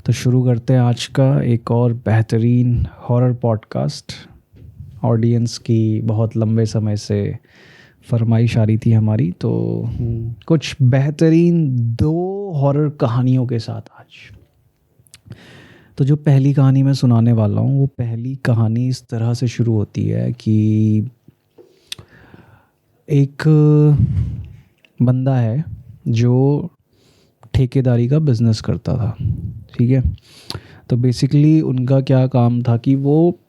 तो शुरू करते हैं आज का एक और बेहतरीन हॉरर पॉडकास्ट। ऑडियंस की बहुत लंबे समय से फरमाइश आ रही थी हमारी, तो कुछ बेहतरीन 2 हॉरर कहानियों के साथ आज। तो जो पहली कहानी मैं सुनाने वाला हूँ, वो पहली कहानी इस तरह से शुरू होती है कि एक बंदा है जो ठेकेदारी का बिज़नेस करता था। ठीक है, तो बेसिकली उनका क्या काम था कि वो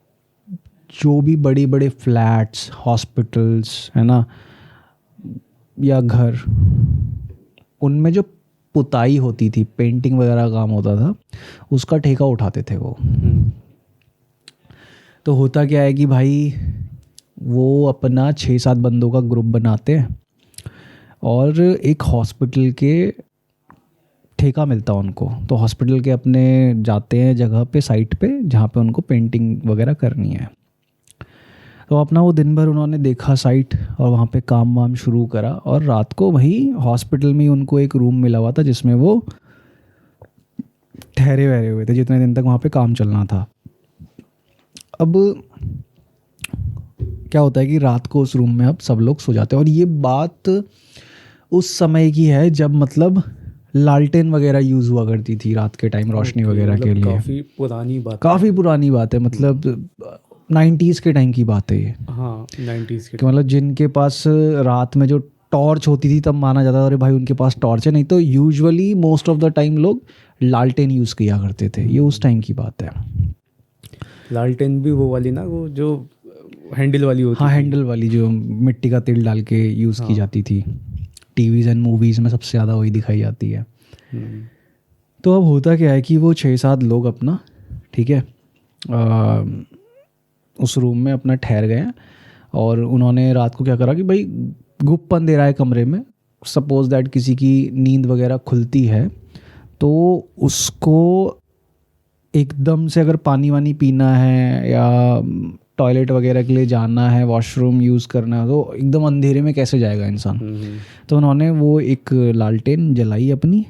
जो भी बड़े बड़े फ्लैट्स, हॉस्पिटल्स है ना, या घर, उनमें जो पुताई होती थी, पेंटिंग वगैरह काम होता था, उसका ठेका उठाते थे वो। तो होता क्या है कि भाई वो अपना 6-7 बंदों का ग्रुप बनाते हैं और एक हॉस्पिटल के ठेका मिलता है उनको। तो हॉस्पिटल के अपने जाते हैं जगह पे, साइट पे, जहाँ पे उनको पेंटिंग वगैरह करनी है। तो अपना वो दिन भर उन्होंने देखा साइट और वहाँ पे काम वाम शुरू करा, और रात को वहीं हॉस्पिटल में ही उनको एक रूम मिला हुआ था जिसमें वो ठहरे वहरे हुए थे जितने दिन तक वहाँ पे काम चलना था। अब क्या होता है कि रात को उस रूम में अब सब लोग सो जाते हैं, और ये बात उस समय की है जब मतलब लालटेन वगैरह यूज़ हुआ करती थी रात के टाइम रोशनी वगैरह के लिए। काफ़ी पुरानी बात है, मतलब 90s के टाइम की बात है ये। हाँ, 90s के कि मतलब जिनके पास रात में जो टॉर्च होती थी तब माना जाता था अरे भाई उनके पास टॉर्च है, नहीं तो usually most of the time लोग लालटेन यूज़ किया करते थे। ये उस टाइम की बात है। लालटेन भी वो वाली ना, वो जो हैंडल वाली होती हाँ, थी। हैंडल वाली जो मिट्टी का तेल डाल के यूज़ की जाती थी। टीवीज़ एंड मूवीज़ में सबसे ज़्यादा वही दिखाई जाती है। तो अब होता क्या है कि वो 6-7 लोग अपना, ठीक है, उस रूम में अपना ठहर गए हैं, और उन्होंने रात को क्या करा कि भाई गुप्पन दे रहा है कमरे में, सपोज दैट किसी की नींद वगैरह खुलती है तो उसको एकदम से अगर पानी वानी पीना है या टॉयलेट वगैरह के लिए जाना है, वॉशरूम यूज़ करना है, तो एकदम अंधेरे में कैसे जाएगा इंसान। तो उन्होंने वो एक लालटेन जलाई अपनी,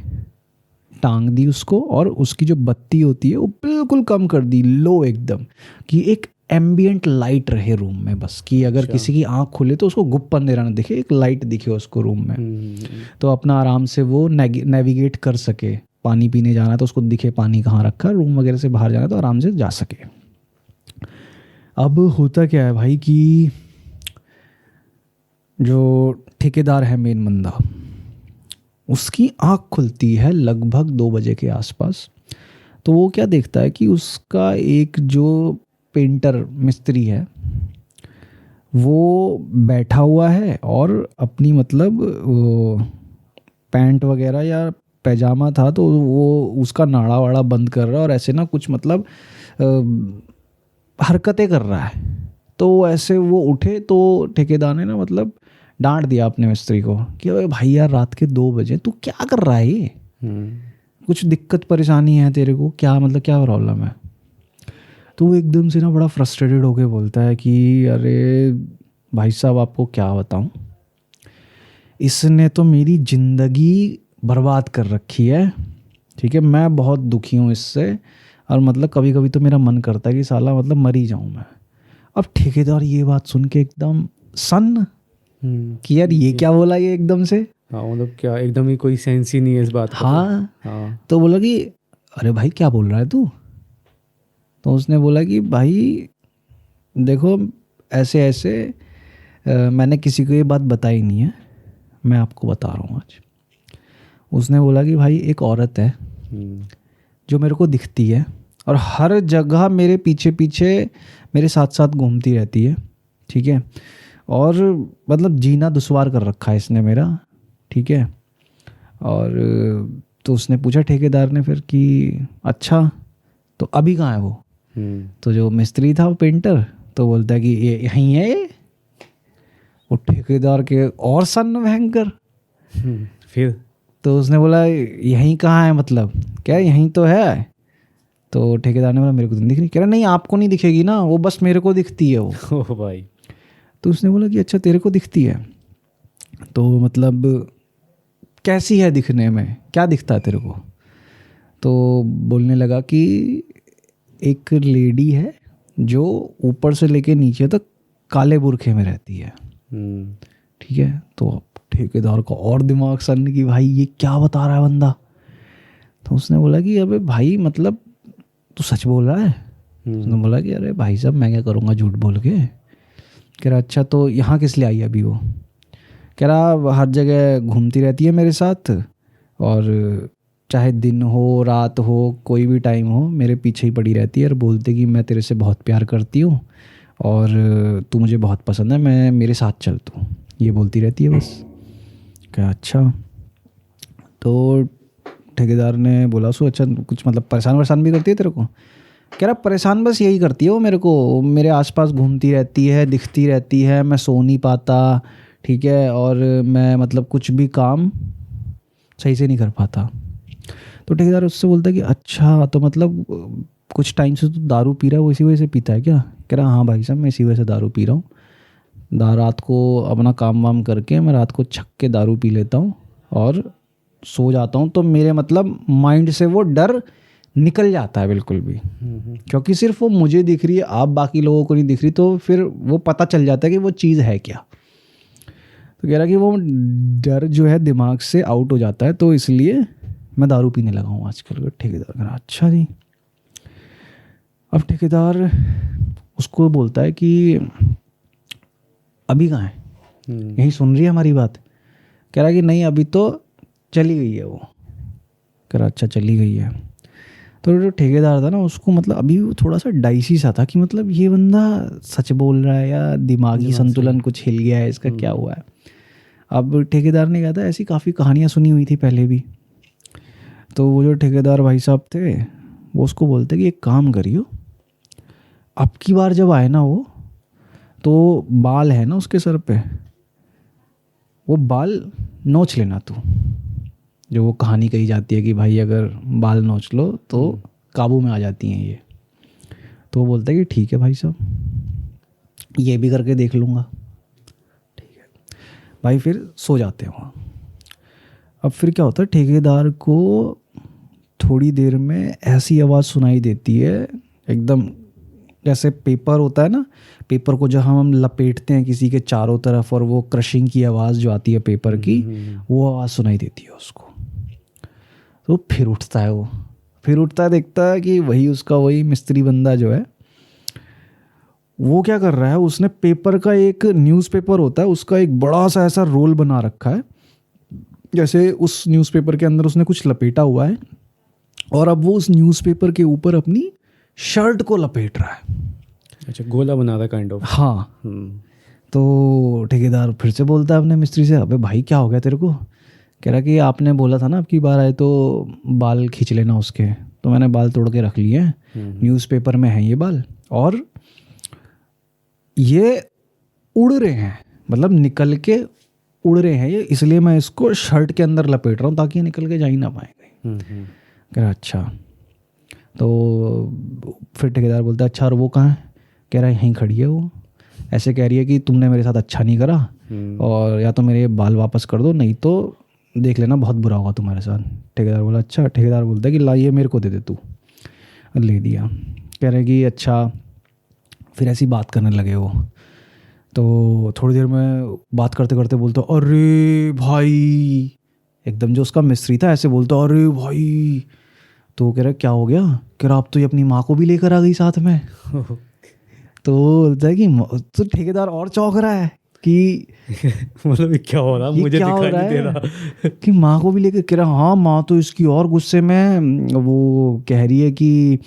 टांग दी उसको, और उसकी जो बत्ती होती है वो बिल्कुल कम कर दी, लो एकदम, कि एक एम्बियंट लाइट रहे रूम में, बस कि अगर किसी की आंख खुले तो उसको गुप्प अंधेरा ना दिखे, एक लाइट दिखे उसको रूम में। तो अपना आराम से वो नेविगेट कर सके, पानी पीने जाना है तो उसको दिखे पानी कहाँ रखा, रूम वगैरह से बाहर जाना है तो आराम से जा सके। अब होता क्या है भाई कि जो ठेकेदार है मेन बंदा, उसकी आँख खुलती है लगभग 2 बजे के आसपास। तो वो क्या देखता है कि उसका एक जो पेंटर मिस्त्री है वो बैठा हुआ है और अपनी मतलब वो पैंट वगैरह या पैजामा था तो वो उसका नाड़ा वाड़ा बंद कर रहा है, और ऐसे ना कुछ मतलब हरकतें कर रहा है। तो ऐसे वो उठे तो ठेकेदार ने ना मतलब डांट दिया अपने मिस्त्री को कि अरे भाई यार, रात के 2 बजे तू क्या कर रहा है ये? कुछ दिक्कत परेशानी है तेरे को क्या, मतलब क्या प्रॉब्लम है? तो वो एकदम से ना बड़ा फ्रस्ट्रेटेड होके बोलता है कि अरे भाई साहब, आपको क्या बताऊं, इसने तो मेरी ज़िंदगी बर्बाद कर रखी है। ठीक है, मैं बहुत दुखी हूँ इससे, और मतलब कभी कभी तो मेरा मन करता है कि साला मतलब मर ही जाऊँ मैं। अब ठेकेदार ये बात सुन के एकदम सन्न कि यार ये क्या बोला ये एकदम से। हाँ, मतलब क्या एकदम ही कोई सेंस ही नहीं है इस बात का। हाँ। तो बोला कि अरे भाई क्या बोल रहा है तू? तो उसने बोला कि भाई देखो, ऐसे ऐसे मैंने किसी को ये बात बताई नहीं है, मैं आपको बता रहा हूँ आज। उसने बोला कि भाई एक औरत है जो मेरे को दिखती है और हर जगह मेरे पीछे पीछे मेरे साथ साथ घूमती रहती है। ठीक है, और मतलब जीना दुश्वार कर रखा है इसने मेरा। ठीक है, और तो उसने पूछा ठेकेदार ने फिर कि अच्छा तो अभी कहाँ है वो? तो जो मिस्त्री था वो पेंटर तो बोलता है कि ये यहीं है ये। वो ठेकेदार के और सन्न भयंकर। फिर तो उसने बोला यहीं कहाँ है, मतलब क्या यहीं तो है? तो ठेकेदार ने बोला मेरे को तो दिख नहीं। कह रहा नहीं, आपको नहीं दिखेगी ना, वो बस मेरे को दिखती है वो। ओह भाई। तो उसने बोला कि अच्छा तेरे को दिखती है, तो मतलब कैसी है दिखने में, क्या दिखता है तेरे को? तो बोलने लगा कि एक लेडी है जो ऊपर से लेके नीचे तक काले बुरखे में रहती है। ठीक है, तो अब ठेकेदार का और दिमाग सन्न कि भाई ये क्या बता रहा है बंदा। तो उसने बोला कि अबे भाई मतलब तू सच बोल रहा है? उसने बोला कि अरे भाई साहब मैं क्या करूँगा झूठ बोल के। कह रहा अच्छा तो यहाँ किस लिए आई अभी वो? कह रहा हर जगह घूमती रहती है मेरे साथ, और चाहे दिन हो रात हो कोई भी टाइम हो मेरे पीछे ही पड़ी रहती है और बोलती कि मैं तेरे से बहुत प्यार करती हूँ और तू मुझे बहुत पसंद है, मैं मेरे साथ चल तू, ये बोलती रहती है बस। क्या अच्छा। तो ठेकेदार ने बोला सो अच्छा कुछ मतलब परेशान वरेशान भी करती है तेरे को? कह रहा परेशान बस यही करती है वो मेरे को, मेरे आसपास घूमती रहती है, दिखती रहती है, मैं सो नहीं पाता, ठीक है, और मैं मतलब कुछ भी काम सही से नहीं कर पाता। तो ठेकेदार उससे बोलता है कि अच्छा तो मतलब कुछ टाइम से तो दारू पी रहा है, वो इसी वजह से पीता है क्या? कह रहा हाँ भाई साहब मैं इसी वजह से दारू पी रहा हूँ। रात को अपना काम वाम करके मैं रात को छक के दारू पी लेता हूँ और सो जाता हूँ, तो मेरे मतलब माइंड से वो डर निकल जाता है बिल्कुल भी, क्योंकि सिर्फ वो मुझे दिख रही है, आप बाकी लोगों को नहीं दिख रही, तो फिर वो पता चल जाता है कि वो चीज़ है क्या। तो कह रहा कि वो डर जो है दिमाग से आउट हो जाता है, तो इसलिए मैं दारू पीने लगा हूँ आजकल। ठेकेदार कह रहा अच्छा जी। अब ठेकेदार उसको बोलता है कि अभी कहाँ है, यही सुन रही है हमारी बात? कह रहा कि नहीं अभी तो चली गई है वो। कह रहा अच्छा चली गई है। तो जो ठेकेदार था ना उसको मतलब अभी वो थोड़ा सा डाइसी सा था कि मतलब ये बंदा सच बोल रहा है या दिमागी संतुलन कुछ हिल गया है, इसका क्या हुआ है। अब ठेकेदार ने कहा था ऐसी काफ़ी कहानियाँ सुनी हुई थी पहले भी। तो वो जो ठेकेदार भाई साहब थे वो उसको बोलते कि एक काम करियो, अब की बार जब आए ना वो, तो बाल है ना उसके सर पे, वो बाल नोच लेना तू। जो वो कहानी कही जाती है कि भाई अगर बाल नोच लो तो काबू में आ जाती हैं ये। तो वो बोलता है कि ठीक है भाई साहब, ये भी करके देख लूँगा। ठीक है भाई, फिर सो जाते हैं वहाँ। अब फिर क्या होता है, ठेकेदार को थोड़ी देर में ऐसी आवाज़ सुनाई देती है एकदम जैसे पेपर होता है ना, पेपर को जब हम लपेटते हैं किसी के चारों तरफ और वो क्रशिंग की आवाज़ जो आती है पेपर की, वो आवाज़ सुनाई देती है उसको। तो फिर उठता है वो, फिर उठता है, देखता है कि वही उसका वही मिस्त्री बंदा जो है वो क्या कर रहा है, उसने पेपर का एक न्यूज़पेपर होता है उसका एक बड़ा सा ऐसा रोल बना रखा है, जैसे उस न्यूज़पेपर के अंदर उसने कुछ लपेटा हुआ है और अब वो उस न्यूज़पेपर के ऊपर अपनी शर्ट को लपेट रहा है। अच्छा, गोला बना रहा काइंड ऑफ। हाँ। तो ठेकेदार फिर से बोलता है अपने मिस्त्री से, अबे भाई क्या हो गया तेरे को? कह रहा कि आपने बोला था ना अब की बार आए तो बाल खींच लेना उसके, तो मैंने बाल तोड़ के रख लिए हैं, न्यूज़पेपर में हैं ये बाल और ये उड़ रहे हैं, मतलब निकल के उड़ रहे हैं ये, इसलिए मैं इसको शर्ट के अंदर लपेट रहा हूँ ताकि ये निकल के जा ही ना पाएगा। कह रहा अच्छा। तो फिर ठेकेदार बोलता है अच्छा और वो कहाँ है? कह रहा है यहीं खड़ी है वो, ऐसे कह रही है कि तुमने मेरे साथ अच्छा नहीं करा और या तो मेरे बाल वापस कर दो, नहीं तो देख लेना बहुत बुरा होगा तुम्हारे साथ। ठेकेदार बोला अच्छा। ठेकेदार बोलता है कि लाइए मेरे को दे दे तू। ले दिया। कह रहे कि अच्छा। फिर ऐसी बात करने लगे वो। तो थोड़ी देर में बात करते करते बोलता अरे भाई, एकदम जो उसका मिस्त्री था ऐसे बोलता अरे भाई। तो कह रहा क्या हो गया? कह रहा अब तो ये अपनी माँ को भी लेकर आ गई साथ में। तो बोलता है कि तो ठेकेदार और चौंक रहा है कि मतलब क्या हो रहा, मुझे दिखाई नहीं दे रहा कि माँ को भी लेकर। कह रहा हाँ माँ तो इसकी और गुस्से में, वो कह रही है कि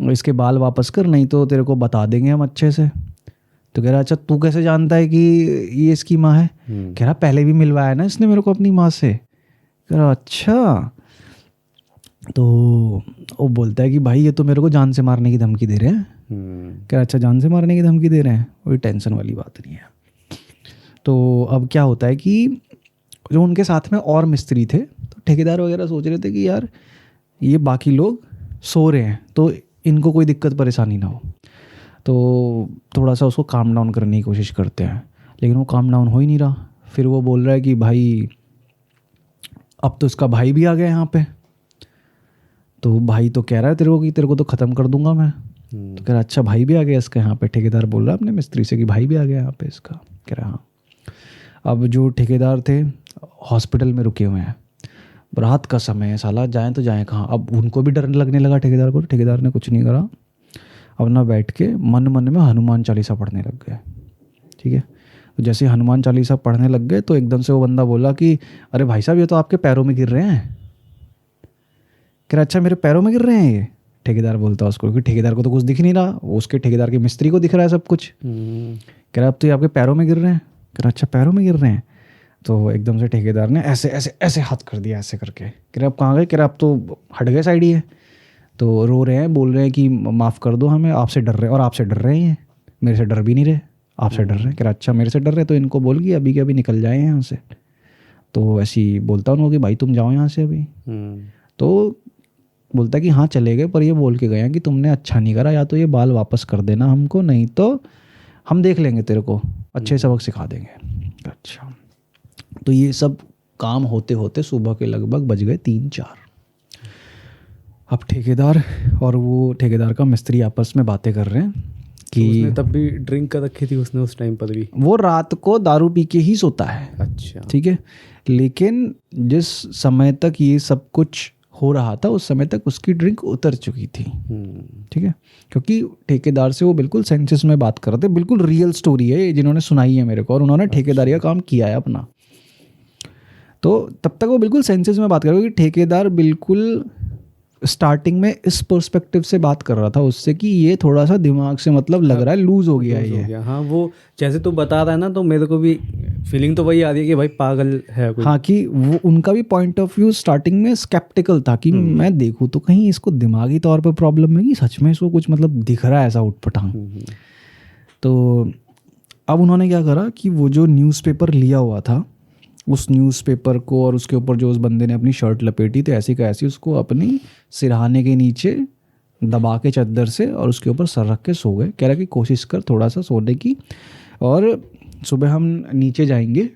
इसके बाल वापस कर नहीं तो तेरे को बता देंगे हम अच्छे से। तो कह रहा अच्छा तू कैसे जानता है कि ये इसकी माँ है? कह रहा पहले भी मिलवाया ना इसने मेरे को अपनी माँ से। कह रहा अच्छा। तो वो बोलता है कि भाई ये तो मेरे को जान से मारने की धमकी दे रहे हैं। कह रहा अच्छा जान से मारने की धमकी दे रहे हैं, कोई टेंशन वाली बात नहीं है। तो अब क्या होता है कि जो उनके साथ में और मिस्त्री थे, तो ठेकेदार वगैरह सोच रहे थे कि यार ये बाकी लोग सो रहे हैं तो इनको कोई दिक्कत परेशानी ना हो, तो थोड़ा सा उसको काम डाउन करने की कोशिश करते हैं, लेकिन वो काम डाउन हो ही नहीं रहा। फिर वो बोल रहा है कि भाई अब तो इसका भाई भी आ गया यहाँ पे। तो भाई तो कह रहा है तेरे को तो ख़त्म कर दूंगा मैं। तो कह रहा अच्छा भाई भी आ गया इसका यहाँ पे। ठेकेदार बोल रहा अपने मिस्त्री से कि भाई भी आ गया यहाँ पे इसका। कह रहा हाँ। अब जो ठेकेदार थे हॉस्पिटल में रुके हुए हैं, रात का समय है, साला जाएं तो जाएं कहाँ। अब उनको भी डर लगने लगा ठेकेदार को। ठेकेदार ने कुछ नहीं करा, अपना बैठ के मन मन में हनुमान चालीसा पढ़ने लग गए। ठीक है, तो जैसे हनुमान चालीसा पढ़ने लग गए तो एकदम से वो बंदा बोला कि अरे भाई साहब ये तो आपके पैरों में गिर रहे हैं। कह रहा अच्छा मेरे पैरों में गिर रहे हैं ये। ठेकेदार बोलता है उसको, क्योंकि ठेकेदार को तो कुछ दिख नहीं रहा, उसके ठेकेदार के मिस्त्री को दिख रहा है सब कुछ। कह रहा अब तो ये आपके पैरों में गिर रहे हैं। कह रहा अच्छा पैरों में गिर रहे हैं। तो एकदम से ठेकेदार ने ऐसे ऐसे ऐसे हाथ कर दिया ऐसे करके। कह रहा अब कहाँ गए। कह रहा अब तो हट गए साइड ही है। तो रो रहे हैं, बोल रहे हैं कि माफ़ कर दो हमें, आपसे डर रहे हैं। और आपसे डर रहे हैं, मेरे से डर भी नहीं रहे, आपसे डर रहे हैं। कह रहा अच्छा मेरे से डर रहे तो इनको बोल कि अभी के अभी निकल जाए यहाँ से। तो ऐसे ही बोलता उनको कि भाई तुम जाओ यहाँ से अभी। तो बोलता कि हाँ चले गए, पर ये बोल के गए कि तुमने अच्छा नहीं करा, या तो ये बाल वापस कर देना हमको, नहीं तो हम देख लेंगे तेरे को, अच्छे सबक सिखा देंगे। अच्छा, तो ये सब काम होते होते सुबह के लगभग बज गए 3-4। अब ठेकेदार और वो ठेकेदार का मिस्त्री आपस में बातें कर रहे हैं कि तो उसने तब भी ड्रिंक कर रखी थी उसने उस टाइम पर भी। वो रात को दारू पी के ही सोता है। अच्छा, ठीक है, लेकिन जिस समय तक ये सब कुछ हो रहा था उस समय तक उसकी ड्रिंक उतर चुकी थी। ठीक है, क्योंकि ठेकेदार से वो बिल्कुल सेंसेस में बात कर रहे थे। बिल्कुल रियल स्टोरी है ये, जिन्होंने सुनाई है मेरे को, और उन्होंने ठेकेदारी का काम किया है अपना। तो तब तक वो बिल्कुल सेंसेस में बात कर रहे थे कि ठेकेदार बिल्कुल स्टार्टिंग में इस पर्सपेक्टिव से बात कर रहा था उससे कि ये थोड़ा सा दिमाग से मतलब लग रहा है लूज हो गया है ये। हाँ, वो जैसे तू बता रहा है ना, तो मेरे को भी फीलिंग तो वही आ रही है कि भाई पागल है कोई। हाँ, कि वो उनका भी पॉइंट ऑफ व्यू स्टार्टिंग में स्केप्टिकल था कि मैं देखूँ तो कहीं इसको दिमागी तौर पे प्रॉब्लम है कि सच में इसको कुछ मतलब दिख रहा है ऐसा उठपटांग। तो अब उन्होंने क्या करा कि वो जो न्यूज़पेपर लिया हुआ था उस न्यूज़पेपर को, और उसके ऊपर जो उस बंदे ने अपनी शर्ट लपेटी थी ऐसी का ऐसी, उसको अपनी सिरहाने के नीचे दबा के चादर से और उसके ऊपर सर रख के सो गए। कह रहा कि कोशिश कर थोड़ा सा सोने की, और सुबह हम नीचे जाएंगे।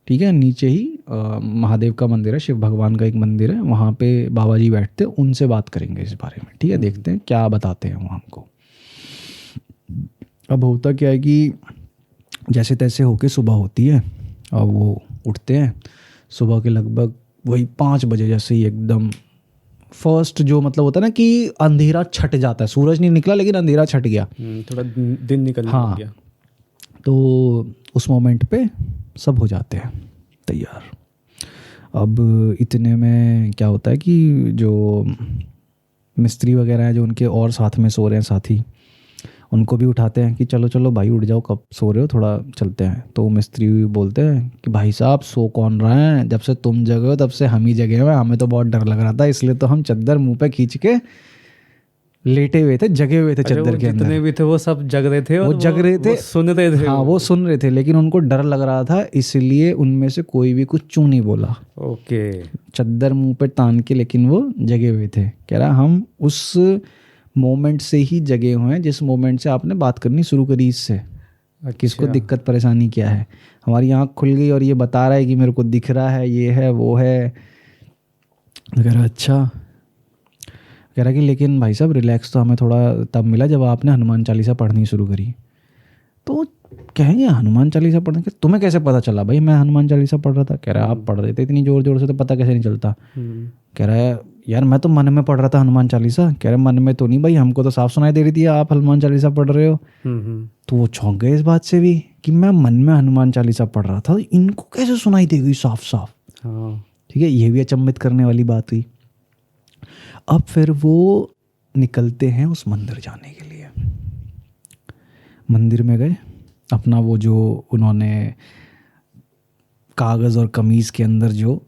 ठीक है, नीचे ही महादेव का मंदिर है, शिव भगवान का एक मंदिर है, वहाँ पे बाबा जी बैठते हैं, उनसे बात करेंगे इस बारे में। ठीक है, देखते हैं क्या बताते हैं वो हमको। अब होता क्या है कि जैसे तैसे होके सुबह होती है और वो उठते हैं सुबह के लगभग वही 5 बजे, जैसे ही एकदम फर्स्ट जो मतलब होता है ना कि अंधेरा छट जाता है, सूरज नहीं निकला लेकिन अंधेरा छट गया, थोड़ा दिन निकलने लग गया। तो उस मोमेंट पे सब हो जाते हैं तैयार। अब इतने में क्या होता है कि जो मिस्त्री वगैरह हैं जो उनके और साथ में सो रहे हैं साथी, उनको भी उठाते हैं कि चलो चलो भाई उठ जाओ, कब सो रहे हो, थोड़ा चलते हैं। तो मिस्त्री बोलते हैं कि भाई साहब सो कौन रहे हैं, जब से तुम जगे हो तब से हम ही जगे हुए, हमें तो बहुत डर लग रहा था इसलिए तो हम चद्दर मुंह पे खींच के लेटे हुए थे, जगे हुए थे चद्दर के अंदर। जितने भी थे वो सब जग रहे थे, वो जग रहे थे, सुन रहे थे। हाँ वो सुन रहे थे, लेकिन उनको डर लग रहा था इसलिए उनमें से कोई भी कुछ चू नहीं बोला। ओके, चद्दर मुंह पे तान के, लेकिन वो जगे हुए थे। कह रहा हम उस मोमेंट से ही जगे हुए हैं जिस मोमेंट से आपने बात करनी शुरू करी इससे। किसको दिक्कत परेशानी क्या है, हमारी आँख खुल गई और ये बता रहा है कि मेरे को दिख रहा है, ये है वो है। कह रहा अच्छा, कह रहा कि लेकिन भाई साहब रिलैक्स तो हमें थोड़ा तब मिला जब आपने हनुमान चालीसा पढ़नी शुरू करी। तो कहेंगे हनुमान चालीसा पढ़ने के, तुम्हें कैसे पता चला भाई मैं हनुमान चालीसा पढ़ रहा था? कह रहा आप पढ़ रहे थे इतनी जोर जोर से तो पता कैसे नहीं चलता। कह रहा है यार मैं तो मन में पढ़ रहा था हनुमान चालीसा। कह रहे मन में तो नहीं भाई, हमको तो साफ सुनाई दे रही थी आप हनुमान चालीसा पढ़ रहे हो। तो वो चौंक गए इस बात से भी कि मैं मन में हनुमान चालीसा पढ़ रहा था, इनको कैसे सुनाई दे गई साफ साफ। ठीक है, ये भी अचंभित करने वाली बात हुई। अब फिर वो निकलते हैं उस मंदिर जाने के लिए। मंदिर में गए, अपना वो जो उन्होंने कागज़ और कमीज़ के अंदर जो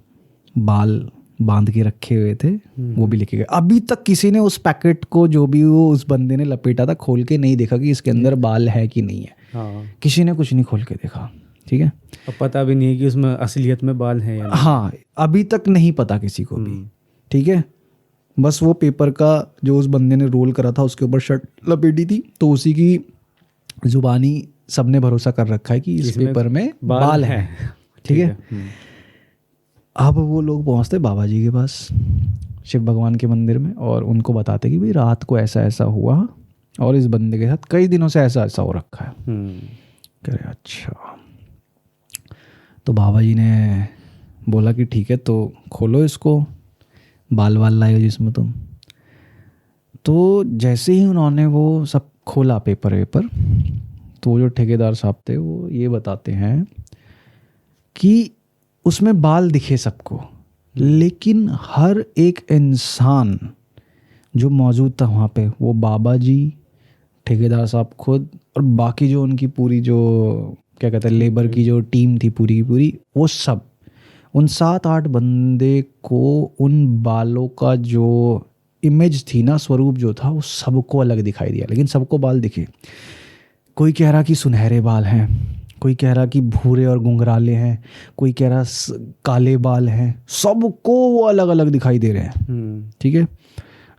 बाल बांध के रखे हुए थे वो भी लेके गए। अभी तक किसी ने उस पैकेट को जो भी वो उस बंदे ने लपेटा था खोल के नहीं देखा कि इसके अंदर बाल है कि नहीं है। किसी ने कुछ नहीं खोल के देखा। ठीक है, अब पता भी नहीं है कि उसमें असलियत में बाल हैं या नहीं। हाँ, अभी तक नहीं पता किसी को भी। ठीक है, बस वो पेपर का जो उस बंदे ने रोल करा था उसके ऊपर शर्ट लपेटी थी, तो उसी की जुबानी सबने भरोसा कर रखा है कि इस पेपर में बाल है। ठीक है, अब वो लोग पहुंचते बाबा जी के पास। शिव भगवान के मंदिर में, और उनको बताते कि भाई रात को ऐसा ऐसा हुआ और इस बंदे के साथ कई दिनों से ऐसा ऐसा हो रखा है। कह रहे अच्छा। तो बाबा जी ने बोला कि ठीक है तो खोलो इसको, बाल वाल लाए हो जिसमें तुम। तो जैसे ही उन्होंने वो सब खोला पेपर वेपर, तो वो जो ठेकेदार साहब थे वो ये बताते हैं कि उसमें बाल दिखे सबको, लेकिन हर एक इंसान जो मौजूद था वहाँ पे, वो बाबा जी, ठेकेदार साहब खुद और बाकी जो उनकी पूरी जो क्या कहते हैं लेबर की जो टीम थी पूरी की पूरी, वो सब उन 7-8 बंदे को उन बालों का जो इमेज थी ना, स्वरूप जो था, वो सबको अलग दिखाई दिया, लेकिन सबको बाल दिखे। कोई कह रहा कि सुनहरे बाल हैं, कोई कह रहा कि भूरे और घुंघराले हैं, कोई कह रहा काले बाल हैं, सबको वो अलग अलग दिखाई दे रहे हैं। ठीक है,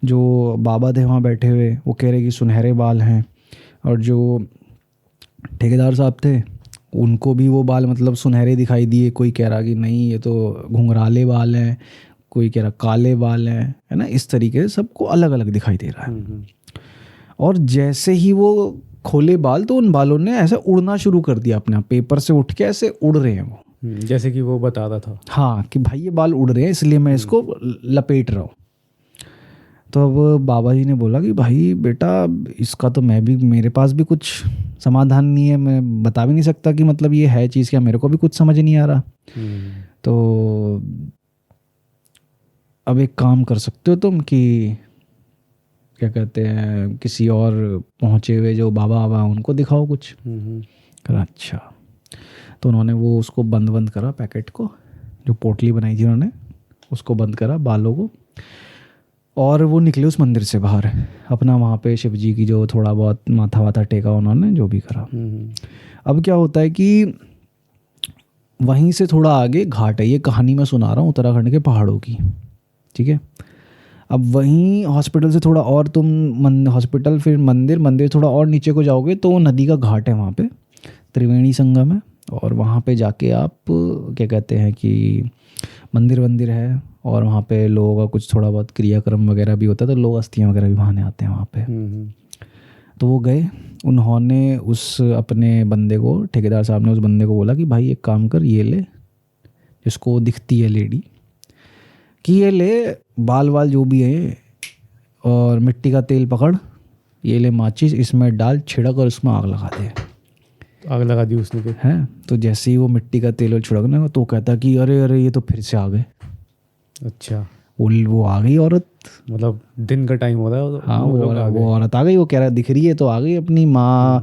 जो बाबा थे वहाँ बैठे हुए वो कह रहे कि सुनहरे बाल हैं, और जो ठेकेदार साहब थे उनको भी वो बाल मतलब सुनहरे दिखाई दिए। कोई कह रहा कि नहीं ये तो घुंघराले बाल हैं, कोई कह रहा काले बाल हैं, है ना। इस तरीके से सबको अलग अलग दिखाई दे रहा है। और जैसे ही वो खोले बाल तो उन बालों ने ऐसे उड़ना शुरू कर दिया अपने आप, पेपर से उठ के ऐसे उड़ रहे हैं वो, जैसे कि वो बता रहा था। हाँ कि भाई ये बाल उड़ रहे हैं इसलिए मैं इसको लपेट रहा हूँ। तो अब बाबा जी ने बोला कि भाई बेटा इसका तो मैं भी, मेरे पास भी कुछ समाधान नहीं है, मैं बता भी नहीं सकता कि मतलब ये है चीज़ क्या, मेरे को भी कुछ समझ नहीं आ रहा। तो अब एक काम कर सकते हो तुम कि क्या कहते हैं किसी और पहुँचे हुए जो बाबा बाबा उनको दिखाओ कुछ। कहा अच्छा। तो उन्होंने वो उसको बंद करा, पैकेट को, जो पोटली बनाई थी उन्होंने उसको बंद करा बालों को, और वो निकले उस मंदिर से बाहर अपना, वहाँ पे शिव जी की जो थोड़ा बहुत माथा वाथा टेका उन्होंने, जो भी करा। अब क्या होता है कि वहीं से थोड़ा आगे घाट है, ये कहानी मैं सुना रहा हूँ उत्तराखंड के पहाड़ों की, ठीक है। अब वहीं हॉस्पिटल से थोड़ा और तुम हॉस्पिटल फिर मंदिर थोड़ा और नीचे को जाओगे तो नदी का घाट है वहाँ पे, त्रिवेणी संगम है, और वहाँ पे जाके आप क्या कहते हैं कि मंदिर है, और वहाँ पे लोगों का कुछ थोड़ा बहुत क्रियाक्रम वगैरह भी होता है, तो लोग अस्थियाँ वगैरह भी बहाने आते हैं वहाँ पे। तो वो गए, उन्होंने उस अपने बंदे को, ठेकेदार साहब ने उस बंदे को बोला कि भाई एक काम कर, ये ले, जिसको दिखती है लेडी, कि ये ले बाल वाल जो भी है, और मिट्टी का तेल पकड़, ये ले माचिस, इसमें डाल, छिड़क और इसमें आग लगा दे। आग लगा दी उसने फिर? है। तो जैसे ही वो मिट्टी का तेल छिड़कने तो कहता कि अरे अरे ये तो फिर से आ गए। अच्छा, वो आ गई औरत, मतलब दिन का टाइम हो रहा है। हाँ वो औरत आ गई, वो कह रहा दिख रही है तो आ गई, अपनी माँ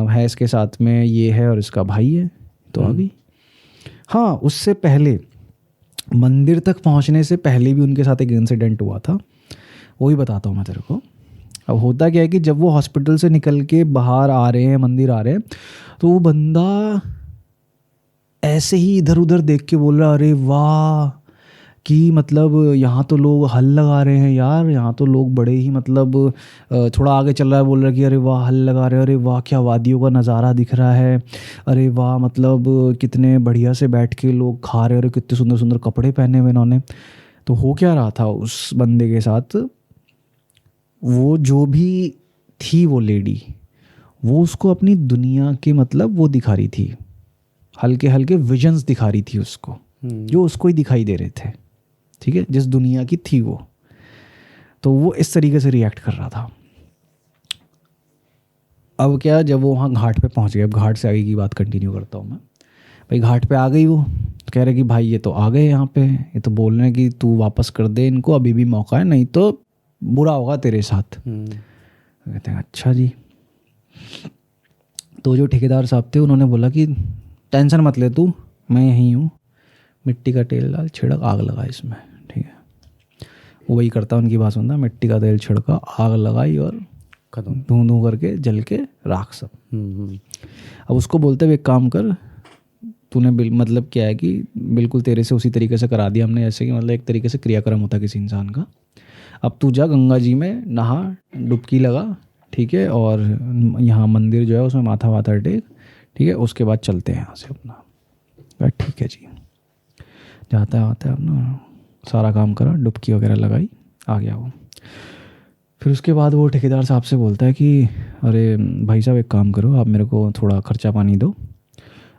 है इसके साथ में, ये है और इसका भाई है, तो आ गई। हाँ, उससे पहले मंदिर तक पहुँचने से पहले भी उनके साथ एक इंसिडेंट हुआ था, वो ही बताता हूँ मैं तेरे को। अब होता क्या है कि जब वो हॉस्पिटल से निकल के बाहर आ रहे हैं, मंदिर आ रहे हैं, तो वो बंदा ऐसे ही इधर उधर देख के बोल रहा अरे वाह, कि मतलब यहाँ तो लोग हल लगा रहे हैं यार, यहाँ तो लोग बड़े ही मतलब थोड़ा आगे चल रहा है, बोल रहा है कि अरे वाह हल लगा रहे हैं, अरे वाह क्या वादियों का नज़ारा दिख रहा है, अरे वाह मतलब कितने बढ़िया से बैठ के लोग खा रहे हैं, अरे कितने सुंदर सुंदर कपड़े पहने हुए इन्होंने। तो हो क्या रहा था उस बंदे के साथ, वो जो भी थी वो लेडी, वो उसको अपनी दुनिया के मतलब वो दिखा रही थी, हल्के हल्के विजन्स दिखा रही थी उसको, जो उसको ही दिखाई दे रहे थे, ठीक है, जिस दुनिया की थी वो। तो वो इस तरीके से रिएक्ट कर रहा था। अब क्या, जब वो वहाँ घाट पे पहुँच गए, अब घाट से आगे की बात कंटिन्यू करता हूँ मैं। भाई घाट पे आ गई वो, तो कह रहे कि भाई ये तो आ गए यहाँ पे, ये तो बोल रहे हैं कि तू वापस कर दे इनको, अभी भी मौका है, नहीं तो बुरा होगा तेरे साथ। कहते हैं अच्छा जी। तो जो ठेकेदार साहब थे उन्होंने बोला कि टेंशन मत ले तू, मैं यहीं हूँ, मिट्टी का तेल डाल, छिड़क, आग लगा इसमें, ठीक है। वही करता, उनकी बात सुनता, मिट्टी का तेल छिड़का, आग लगाई और खत्म, धूं धूं करके जल के राख सब। अब उसको बोलते हुए एक काम कर, तूने मतलब क्या है कि बिल्कुल तेरे से उसी तरीके से करा दिया हमने, जैसे कि मतलब एक तरीके से क्रियाक्रम होता है किसी इंसान का। अब तू जा गंगा जी में नहा, डुबकी लगा, ठीक है, और यहाँ मंदिर जो है उसमें माथा वाथा टेक, ठीक है, उसके बाद चलते हैं यहाँ से अपना। ठीक है जी। जाता है आता है अपना, सारा काम करा, डुबकी वगैरह लगाई, आ गया वो। फिर उसके बाद वो ठेकेदार साहब से बोलता है कि अरे भाई साहब एक काम करो, आप मेरे को थोड़ा खर्चा पानी दो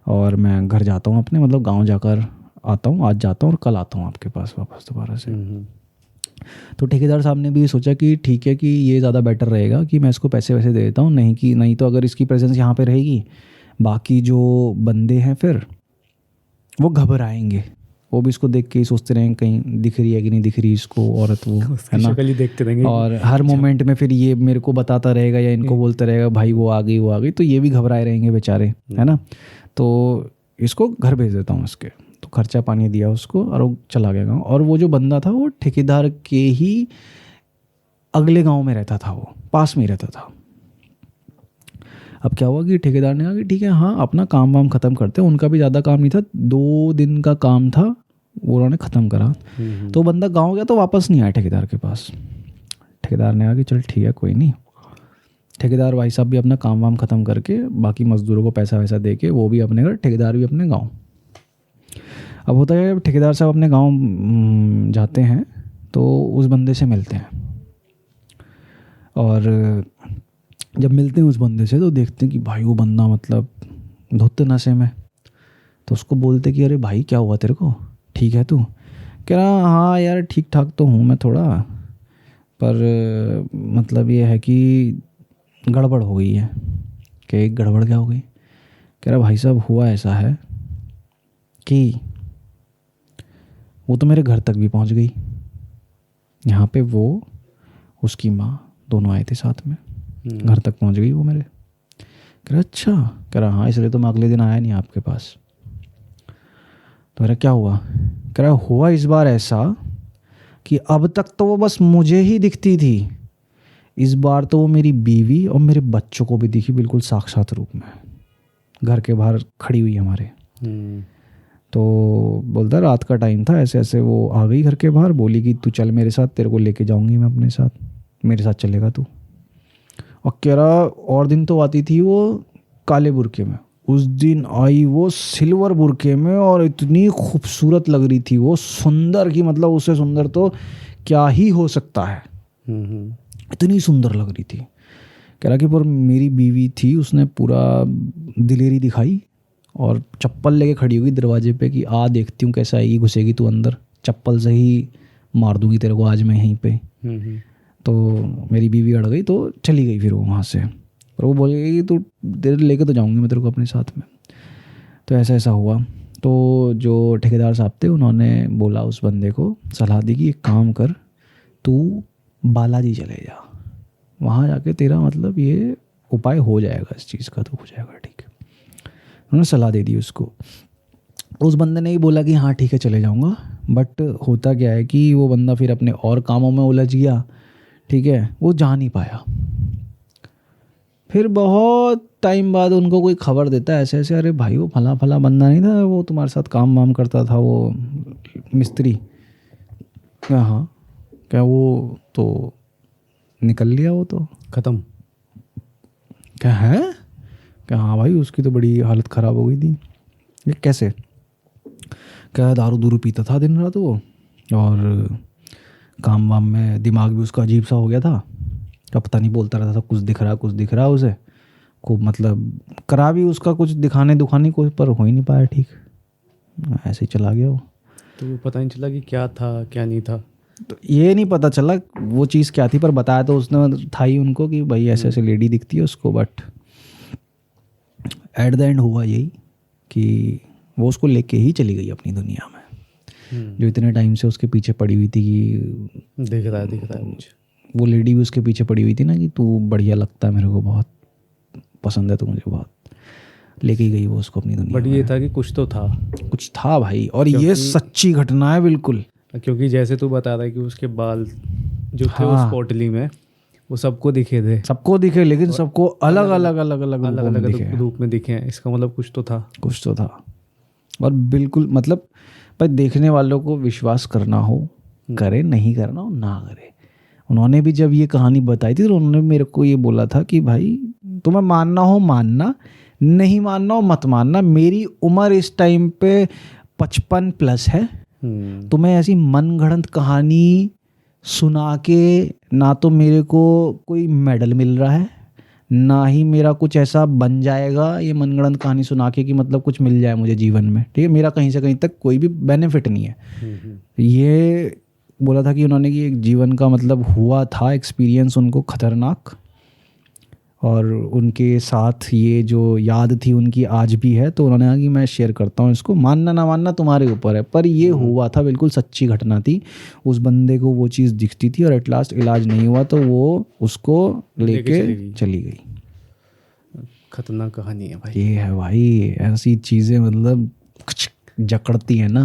और मैं घर जाता हूँ अपने, मतलब गांव जाकर आता हूँ, आज जाता हूँ और कल आता हूँ आपके पास वापस दोबारा से। तो ठेकेदार साहब ने भी सोचा कि ठीक है कि ये ज़्यादा बेटर रहेगा कि मैं इसको पैसे वैसे दे देता हूँ, नहीं तो अगर इसकी प्रेजेंस यहाँ पे रहेगी बाकी जो बंदे हैं फिर वो घबराएंगे, वो भी इसको देख के ही सोचते रहेंगे कहीं दिख रही है कि नहीं दिख रही इसको औरत, वो है ना, देखते रहेंगे और हर मोमेंट में फिर ये मेरे को बताता रहेगा या इनको बोलता रहेगा भाई वो आ गई, तो ये भी घबराए रहेंगे बेचारे, है ना। तो इसको घर भेज देता हूँ इसके। तो खर्चा पानी दिया उसको और वो चला गया गाँव। और वो जो बंदा था वो ठेकेदार के ही अगले गांव में रहता था, वो पास में ही रहता था। अब क्या हुआ कि ठेकेदार ने कहा कि ठीक है हाँ अपना काम वाम ख़त्म करते हैं, उनका भी ज़्यादा काम नहीं था, 2 दिन का काम था, वो उन्होंने ख़त्म करा। तो बंदा गांव गया तो वापस नहीं आया ठेकेदार के पास। ठेकेदार ने कहा कि चल ठीक है कोई नहीं। ठेकेदार भाई साहब भी अपना काम वाम ख़त्म करके बाकी मज़दूरों को पैसा वैसा दे के वो भी अपने घर, ठेकेदार भी अपने गाँव। अब होता है जब ठेकेदार साहब अपने गाँव जाते हैं तो उस बंदे से मिलते हैं, और जब मिलते हैं उस बंदे से तो देखते हैं कि भाई वो बंदा मतलब धुत नशे में। तो उसको बोलते कि अरे भाई क्या हुआ तेरे को, ठीक है तू? कह रहा हाँ यार ठीक ठाक तो हूँ मैं थोड़ा, पर मतलब ये है कि गड़बड़ हो गई है। कि एक गड़बड़ क्या हो गई? कह रहा भाई साहब हुआ ऐसा है कि वो तो मेरे घर तक भी पहुँच गई। यहाँ पे वो उसकी माँ दोनों आए थे साथ में, घर तक पहुंच गई वो मेरे। कह रहा अच्छा, कह रहा हाँ इसलिए तो मैं अगले दिन आया नहीं आपके पास। तो मेरा क्या हुआ? कह रहा हुआ इस बार ऐसा कि अब तक तो वो बस मुझे ही दिखती थी, इस बार तो वो मेरी बीवी और मेरे बच्चों को भी दिखी बिल्कुल साक्षात रूप में, घर के बाहर खड़ी हुई हमारे। तो बोलता रात का टाइम था, ऐसे ऐसे वो आ गई घर के बाहर, बोली कि तू चल मेरे साथ, तेरे को लेके जाऊंगी मैं अपने साथ, मेरे साथ चलेगा तू। और कह रहा और दिन तो आती थी वो काले बुरके में, उस दिन आई वो सिल्वर बुरके में और इतनी खूबसूरत लग रही थी वो, सुंदर की मतलब उससे सुंदर तो क्या ही हो सकता है, इतनी सुंदर लग रही थी। कह रहा कि पर मेरी बीवी थी, उसने पूरा दिलेरी दिखाई और चप्पल लेके खड़ी होगी दरवाजे पे कि आ देखती हूँ कैसा आएगी, घुसेगी तू अंदर, चप्पल से ही मार दूंगी तेरे को आज मैं यहीं पे। तो मेरी बीवी अड़ गई तो चली गई फिर वो वहाँ से, पर वो बोल गई कि तू तेरे लेके तो जाऊँगी मैं तेरे को अपने साथ में। तो ऐसा ऐसा हुआ। तो जो ठेकेदार साहब थे उन्होंने बोला उस बंदे को, सलाह दी कि एक काम कर, तू बालाजी चले जा, वहाँ जाके तेरा मतलब ये उपाय हो जाएगा इस चीज़ का, तो हो जाएगा ठीक है। उन्होंने सलाह दे दी उसको। उस बंदे ने ही बोला कि हाँ ठीक है चले जाऊँगा, बट होता क्या है कि वो बंदा फिर अपने और कामों में उलझ गया, ठीक है, वो जा नहीं पाया। फिर बहुत टाइम बाद उनको कोई खबर देता है ऐसे ऐसे, अरे भाई वो फला फला बंदा नहीं था वो तुम्हारे साथ काम वाम करता था वो मिस्त्री? क्या हाँ, क्या वो तो निकल लिया, वो तो ख़त्म? क्या है? क्या हाँ भाई उसकी तो बड़ी हालत ख़राब हो गई थी। ये कैसे? क्या दारू दूरू पीता था दिन रात वो, और काम वाम में दिमाग भी उसका अजीब सा हो गया था, क्या पता नहीं बोलता रहता था कुछ दिख रहा उसे खूब, मतलब करा भी उसका कुछ दिखाने दुखाने को, पर हो ही नहीं पाया ठीक, ऐसे ही चला गया वो। तो पता नहीं चला कि क्या था क्या नहीं था? तो ये नहीं पता चला वो चीज़ क्या थी, पर बताया तो उसने था ही उनको कि भाई ऐसे ऐसे लेडी दिखती है उसको, बट एट द एंड हुआ यही कि वो उसको लेके ही चली गई अपनी दुनिया में, जो इतने टाइम से उसके पीछे पड़ी हुई थी कि दिख रहा है मुझे। वो लेडी भी उसके पीछे पड़ी हुई थी ना कि तू बढ़िया लगता है मेरे को, बहुत पसंद है तू मुझे बहुत, लेके ही गई वो उसको अपनी दुनिया। बट ये था कि कुछ तो था, कुछ था भाई, और ये सच्ची घटना है बिल्कुल। क्योंकि जैसे तू बता रहा है कि उसके बाल जो थे उस पोटली में वो सबको दिखे थे, सबको दिखे, लेकिन सबको अलग अलग अलग अलग रूप में दिखे हैं। इसका मतलब कुछ तो था, कुछ तो था। और बिल्कुल मतलब भाई देखने वालों को विश्वास करना हो करे, नहीं करना हो ना करे। उन्होंने भी जब ये कहानी बताई थी तो उन्होंने मेरे को ये बोला था कि भाई तुम्हें मानना हो मानना, नहीं मानना हो मत मानना। मेरी उम्र इस टाइम पे 55 प्लस है, तो मैं ऐसी मनगढ़ंत कहानी सुना के ना तो मेरे को कोई मेडल मिल रहा है, ना ही मेरा कुछ ऐसा बन जाएगा ये मनगढ़ंत कहानी सुना के कि मतलब कुछ मिल जाए मुझे जीवन में, ठीक है। मेरा कहीं से कहीं तक कोई भी बेनिफिट नहीं है। ये बोला था कि उन्होंने कि एक जीवन का मतलब हुआ था एक्सपीरियंस उनको खतरनाक, और उनके साथ ये जो याद थी उनकी आज भी है, तो उन्होंने कहा कि मैं शेयर करता हूँ इसको, मानना ना मानना तुम्हारे ऊपर है, पर ये हुआ था, बिल्कुल सच्ची घटना थी। उस बंदे को वो चीज़ दिखती थी और एट लास्ट इलाज नहीं हुआ तो वो उसको लेके चली गई। खतरनाक कहानी है भाई। ये है भाई, ऐसी चीज़ें मतलब जकड़ती है ना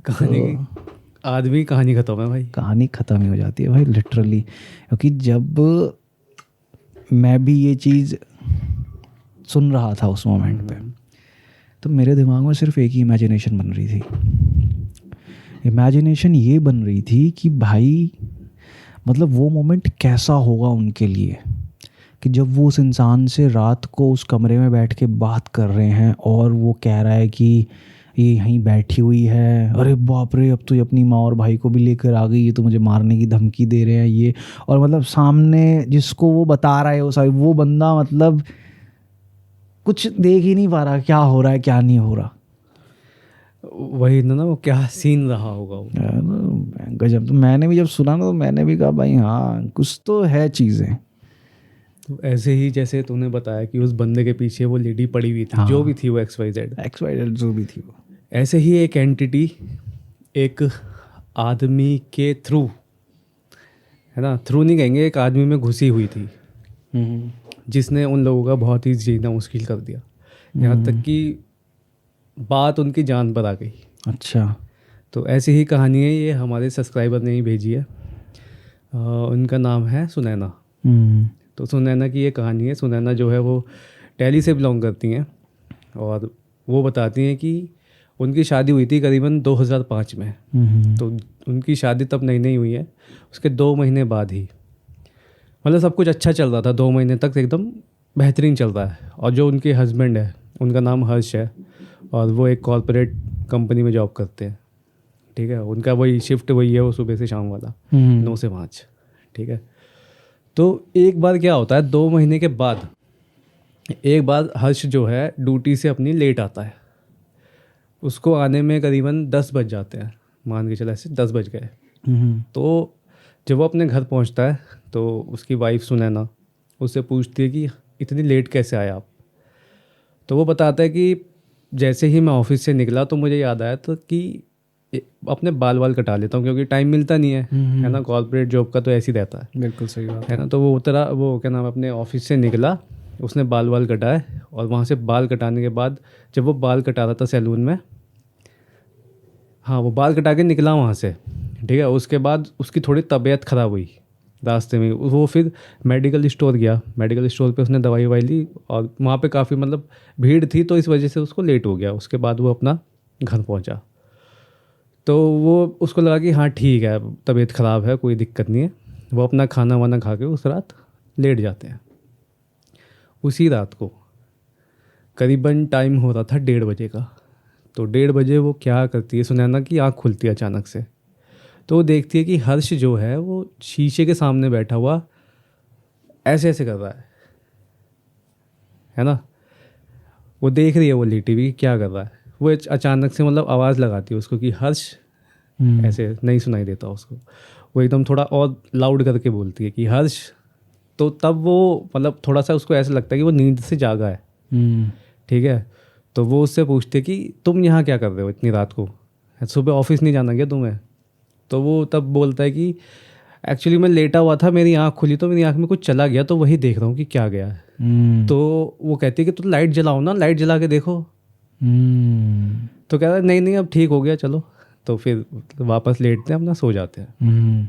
कहानी की, आदमी कहानी खत्म है भाई, कहानी ख़त्म ही हो जाती है भाई लिटरली। क्योंकि जब मैं भी ये चीज़ सुन रहा था उस मोमेंट पे, तो मेरे दिमाग में सिर्फ एक ही इमेजिनेशन बन रही थी। इमेजिनेशन ये बन रही थी कि भाई मतलब वो मोमेंट कैसा होगा उनके लिए, कि जब वो उस इंसान से रात को उस कमरे में बैठ के बात कर रहे हैं और वो कह रहा है कि ये यहीं बैठी हुई है, अरे बाप रे अब तो ये अपनी माँ और भाई को भी लेकर आ गई, ये तो मुझे मारने की धमकी दे रहे हैं ये, और मतलब सामने जिसको वो बता रहा है वो बंदा मतलब कुछ देख ही नहीं पा रहा क्या हो रहा है क्या नहीं हो रहा। वही ना वो क्या सीन रहा होगा वो। गजब। तो मैंने भी जब सुना ना तो मैंने भी कहा भाई हाँ कुछ तो है चीज़ें। तो ऐसे ही जैसे तूने बताया कि उस बंदे के पीछे वो लेडी पड़ी हुई थी, जो भी थी वो XYZ जो भी थी वो, ऐसे ही एक एंटिटी एक आदमी के थ्रू, है ना, थ्रू नहीं कहेंगे, एक आदमी में घुसी हुई थी जिसने उन लोगों का बहुत ही जीना मुश्किल कर दिया, यहाँ तक कि बात उनकी जान पर आ गई। अच्छा। तो ऐसी ही कहानी है, ये हमारे सब्सक्राइबर ने ही भेजी है। उनका नाम है सुनैना। तो सुनैना की ये कहानी है। सुनैना जो है वो दिल्ली से बिलोंग करती हैं और वो बताती हैं कि उनकी शादी हुई थी करीबन 2005 में। तो उनकी शादी तब नई हुई है, उसके 2 महीने बाद ही मतलब सब कुछ अच्छा चल रहा था, 2 महीने तक एकदम बेहतरीन चल रहा है। और जो उनके हस्बैंड है उनका नाम हर्ष है और वो एक कॉर्पोरेट कंपनी में जॉब करते हैं, ठीक है। उनका वही शिफ्ट वही है, वो सुबह से शाम वाला 9 से 5, ठीक है। तो एक बार क्या होता है, 2 महीने के बाद एक बार हर्ष जो है ड्यूटी से अपनी लेट आता है, उसको आने में करीबन 10 बज जाते हैं, मान के चला ऐसे 10 बज गए। तो जब वो अपने घर पहुंचता है तो उसकी वाइफ सुनैना उससे पूछती है कि इतनी लेट कैसे आए आप। तो वो बताता है कि जैसे ही मैं ऑफिस से निकला तो मुझे याद आया तो कि अपने बाल कटा लेता हूँ, क्योंकि टाइम मिलता नहीं है ना, कॉर्पोरेट जॉब का तो ऐसे ही रहता है। बिल्कुल सही बात है ना। तो वो क्या नाम, अपने ऑफिस से निकला, उसने बाल कटाए और वहाँ से बाल कटाने के बाद जब वो बाल कटा रहा था सैलून में, हाँ वो बाल कटा के निकला वहाँ से, ठीक है। उसके बाद उसकी थोड़ी तबीयत ख़राब हुई रास्ते में, वो फिर मेडिकल स्टोर गया, मेडिकल स्टोर पे उसने दवाई ली और वहाँ पे काफ़ी मतलब भीड़ थी तो इस वजह से उसको लेट हो गया। उसके बाद वो अपना घर पहुँचा तो वो उसको लगा कि हाँ ठीक है तबीयत ख़राब है, कोई दिक्कत नहीं है। वो अपना खाना वाना खा के उस रात लेट जाते हैं। उसी रात को करीबन टाइम हो रहा था 1:30 बजे का। तो 1:30 बजे वो क्या करती है, सुनैना की आँख खुलती है अचानक से। तो वो देखती है कि हर्ष जो है वो शीशे के सामने बैठा हुआ ऐसे ऐसे कर रहा है ना। वो देख रही है वो लेटी हुई क्या कर रहा है। वो अचानक से मतलब आवाज़ लगाती है उसको कि हर्ष, ऐसे नहीं सुनाई देता उसको। वो एकदम थोड़ा और लाउड करके बोलती है कि हर्ष। तो तब वो मतलब थोड़ा सा उसको ऐसा लगता है कि वो नींद से जागा है, ठीक है। तो वो उससे पूछते कि तुम यहाँ क्या कर रहे हो इतनी रात को, सुबह ऑफिस नहीं जाना क्या तुम्हें। तो वो तब बोलता है कि एक्चुअली मैं लेटा हुआ था, मेरी आँख खुली तो मेरी आँख में कुछ चला गया तो वही देख रहा हूँ कि क्या गया है। तो वो कहती है कि तुम लाइट जलाओ ना, लाइट जला के देखो। तो कह रहा है नहीं अब ठीक हो गया चलो। तो फिर वापस लेटते हैं, अपना सो जाते हैं।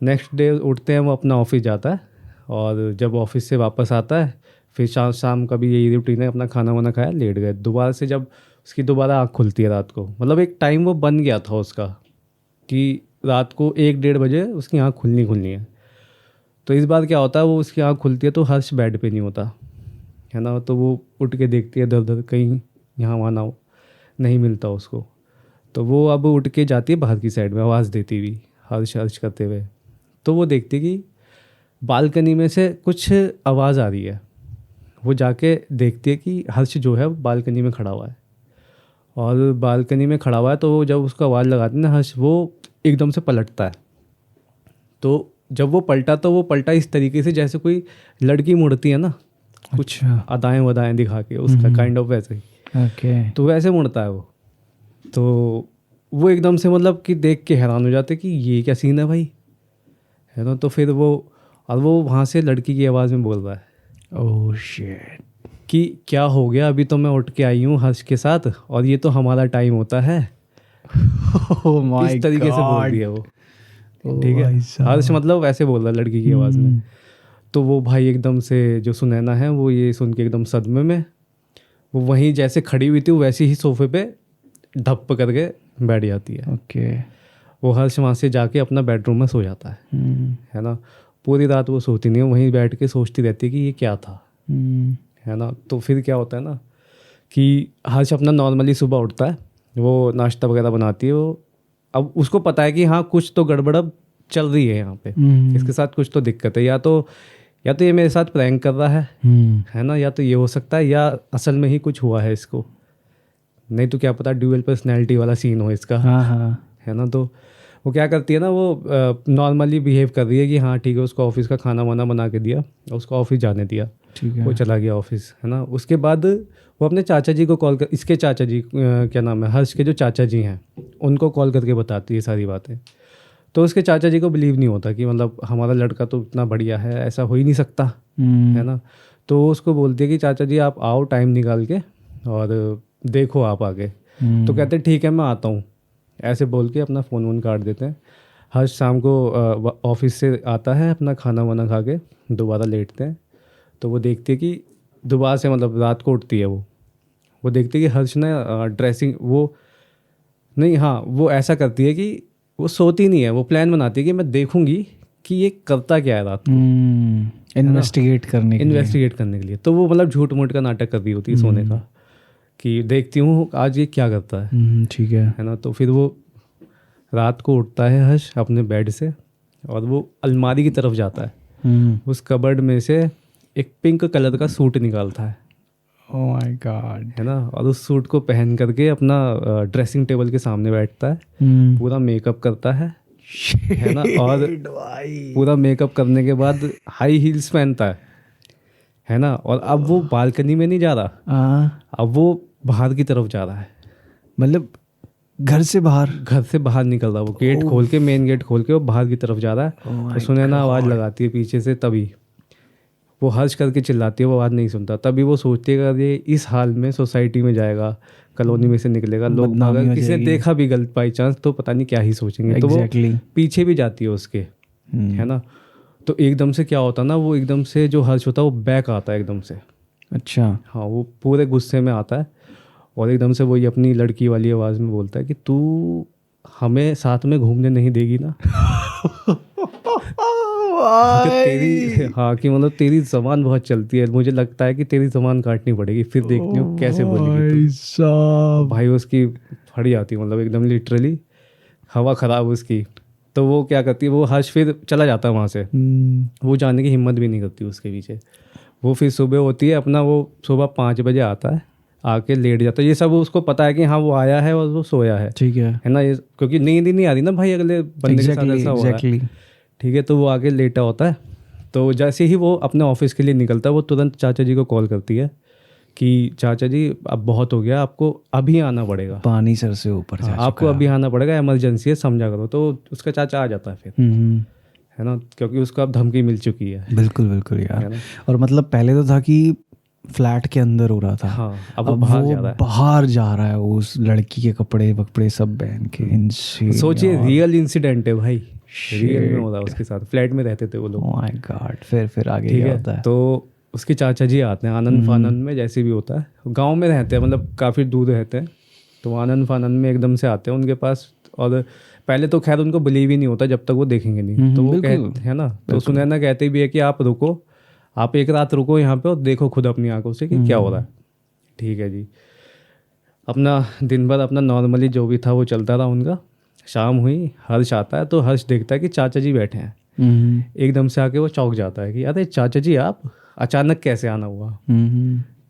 नेक्स्ट डे उठते हैं, वो अपना ऑफिस जाता है और जब ऑफिस से वापस आता है फिर शाम का भी यही रूटीन है, अपना खाना वाना खाया लेट गए। दोबारा से जब उसकी दोबारा आँख खुलती है रात को, मतलब एक टाइम वो बन गया था उसका कि रात को 1-1:30 बजे उसकी आँख खुलनी है। तो इस बार क्या होता है, वो उसकी आँख खुलती है तो हर्ष बेड पे नहीं होता है ना। तो वो उठ के देखती है इधर उधर, कहीं यहाँ वहाँ ना हो, नहीं मिलता उसको। तो वो अब उठ के जाती है बाहर की साइड में आवाज़ देती हुई, हर्ष हर्ष करते हुए। तो वो देखती कि बालकनी में से कुछ आवाज़ आ रही है। वो जाके देखती है कि हर्ष जो है बालकनी में खड़ा हुआ है, और बालकनी में खड़ा हुआ है। तो वो जब उसको आवाज़ लगाती है ना हर्ष, वो एकदम से पलटता है। तो जब वो पलटा तो वो पलटा इस तरीके से जैसे कोई लड़की मुड़ती है ना, कुछ अदाएं वदाएं दिखा के, उसका काइंड ऑफ वैसे ही। ओके। तो वैसे मुड़ता है वो। तो वो एकदम से मतलब कि देख के हैरान हो जाते कि ये क्या सीन है भाई, है ना। तो फिर वो वहाँ से लड़की की आवाज़ में बोल रहा है, ओह शिट, कि क्या हो गया, अभी तो मैं उठ के आई हूँ हर्ष के साथ, और ये तो हमारा टाइम होता है। ओह माय इस तरीके से बोल दिया वो। ठीक है, हर्ष मतलब वैसे बोल रहा है लड़की की आवाज़ में। तो वो भाई एकदम से, जो सुनैना है, वो ये सुन के एकदम सदमे में, वो वहीं जैसे खड़ी हुई थी वैसे ही सोफे पे धप्प करके बैठ जाती है। ओके। वो हर्ष वहाँ से जाके अपना बेडरूम में सो जाता है ना। पूरी रात वो सोती नहीं है, वहीं बैठ के सोचती रहती है कि ये क्या था, है ना। तो फिर क्या होता है ना कि हर्ष अपना नॉर्मली सुबह उठता है, वो नाश्ता वगैरह बनाती है वो। अब उसको पता है कि हाँ कुछ तो गड़बड़ अब चल रही है यहाँ पे, इसके साथ कुछ तो दिक्कत है, या तो ये मेरे साथ प्रैंक कर रहा है ना, या तो ये हो सकता है, या असल में ही कुछ हुआ है इसको, नहीं तो क्या पता ड्यूअल पर्सनैलिटी वाला सीन हो इसका। है ना। तो वो क्या करती है ना, वो नॉर्मली बिहेव कर रही है कि हाँ ठीक है, उसको ऑफिस का खाना वाना बना के दिया, उसको ऑफिस जाने दिया, ठीक है, वो चला गया ऑफिस, है ना। उसके बाद वो अपने चाचा जी को कॉल कर, इसके चाचा जी क्या नाम है, हर्ष के जो चाचा जी हैं, उनको कॉल करके बताती है सारी बातें। तो उसके चाचा जी को बिलीव नहीं होता कि मतलब हमारा लड़का तो इतना बढ़िया है, ऐसा हो ही नहीं सकता, है ना। तो वो उसको बोलती है कि चाचा जी आप आओ टाइम निकाल के और देखो आप आगे। तो कहते हैं ठीक है मैं आता हूँ, ऐसे बोल के अपना फ़ोन वोन काट देते हैं। हर्ष शाम को ऑफिस से आता है, अपना खाना वाना खा के दोबारा लेटते हैं। तो वो देखती है कि दोबारा से मतलब रात को उठती है वो देखती है कि हर्ष ने ड्रेसिंग वो ऐसा करती है कि वो सोती नहीं है, वो प्लान बनाती है कि मैं देखूंगी कि ये करता क्या है रात को, इन्वेस्टिगेट करने के लिए। तो वो मतलब झूठ मूठ का नाटक कर रही होती है सोने का, कि देखती हूँ आज ये क्या करता है। ठीक है ना। तो फिर वो रात को उठता है हर्ष अपने बेड से, और वो अलमारी की तरफ जाता है। उस कबर्ड में से एक पिंक कलर का सूट निकालता है। ओह माय गॉड, है ना। और उस सूट को पहन करके अपना ड्रेसिंग टेबल के सामने बैठता है, पूरा मेकअप करता है ना। और पूरा मेकअप करने के बाद हाई हील्स पहनता है ना। और अब वो बालकनी में नहीं जा रहा, अब वो बाहर की तरफ जा रहा है, मतलब घर से बाहर निकल रहा है। वो गेट खोल के, मेन गेट खोल के वो बाहर की तरफ जा रहा है। तो सुनैना आवाज़ लगाती है पीछे से, तभी वो हर्ष करके चिल्लाती है, वो आवाज़ नहीं सुनता। तभी वो सोचती है कि ये इस हाल में सोसाइटी में जाएगा, कॉलोनी में से निकलेगा, लोग अगर किसी ने देखा भी गलत बाई चांस तो पता नहीं क्या ही सोचेंगे। तो वो पीछे भी जाती है उसके, है ना। तो एकदम से क्या होता है ना, वो एकदम से जो हर्ष होता है वो बैक आता है एकदम से। अच्छा। हाँ, वो पूरे गुस्से में आता है और एकदम से वही अपनी लड़की वाली आवाज़ में बोलता है कि तू हमें साथ में घूमने नहीं देगी ना। कि मतलब तेरी ज़बान बहुत चलती है, मुझे लगता है कि तेरी ज़बान काटनी पड़ेगी, फिर देखती हूँ कैसे बोलेगी तू। भाई उसकी फट जाती, मतलब एकदम लिटरली हवा ख़राब उसकी। तो वो क्या करती है, वो हर्ष फिर चला जाता है वहाँ से, वो जाने की हिम्मत भी नहीं करती उसके पीछे। वो फिर सुबह होती है अपना, वो सुबह 5 बजे आता है, आके लेट जाता है। ये सब उसको पता है कि हाँ वो आया है और वो सोया है, ठीक है ना। ये क्योंकि नींद ही नहीं आ रही ना भाई, अगले बंदे के साथ ऐसा हुआ है, ठीक है। तो वो आके लेटा होता है। तो जैसे ही वो अपने ऑफिस के लिए निकलता है, वो तुरंत चाचा जी को कॉल करती है कि चाचा जी अब बहुत हो गया, आपको अभी आना पड़ेगा, पानी सर से ऊपर जा चुका है, आपको अभी आना पड़ेगा, इमरजेंसी है, समझा करो। तो उसका चाचा आ जाता है फिर, है ना, क्योंकि उसको अब धमकी मिल चुकी है। बिल्कुल बिल्कुल यार। और मतलब पहले तो था कि फ्लैट के अंदर हो रहा था, हाँ, अब वो बाहर जा रहा है उस लड़की के कपड़े सब पहन के। सोचिए रियल इंसिडेंट है भाई, रियल में हो रहा है उसके साथ, फ्लैट में रहते थे वो लोग। Oh my God. फिर आगे क्या होता है? तो उसके चाचा जी आते हैं आनंद फानंद में, जैसे भी होता है, गांव में रहते हैं, मतलब काफ़ी दूर रहते हैं। तो आनंद फानंद में एकदम से आते हैं उनके पास, और पहले तो खैर उनको बिलीव ही नहीं होता जब तक वो देखेंगे नहीं। तो वो कहते हैं ना, तो सुनैना कहते भी है कि आप रुको, आप एक रात रुको यहाँ पे और देखो खुद अपनी आंखों से कि क्या हो रहा है। ठीक है जी। अपना दिन भर अपना नॉर्मली जो भी था वो चलता रहा उनका। शाम हुई, हर्ष आता है तो हर्ष देखता है कि चाचा जी बैठे हैं। एकदम से आके वो चौंक जाता है कि अरे चाचा जी आप अचानक कैसे आना हुआ।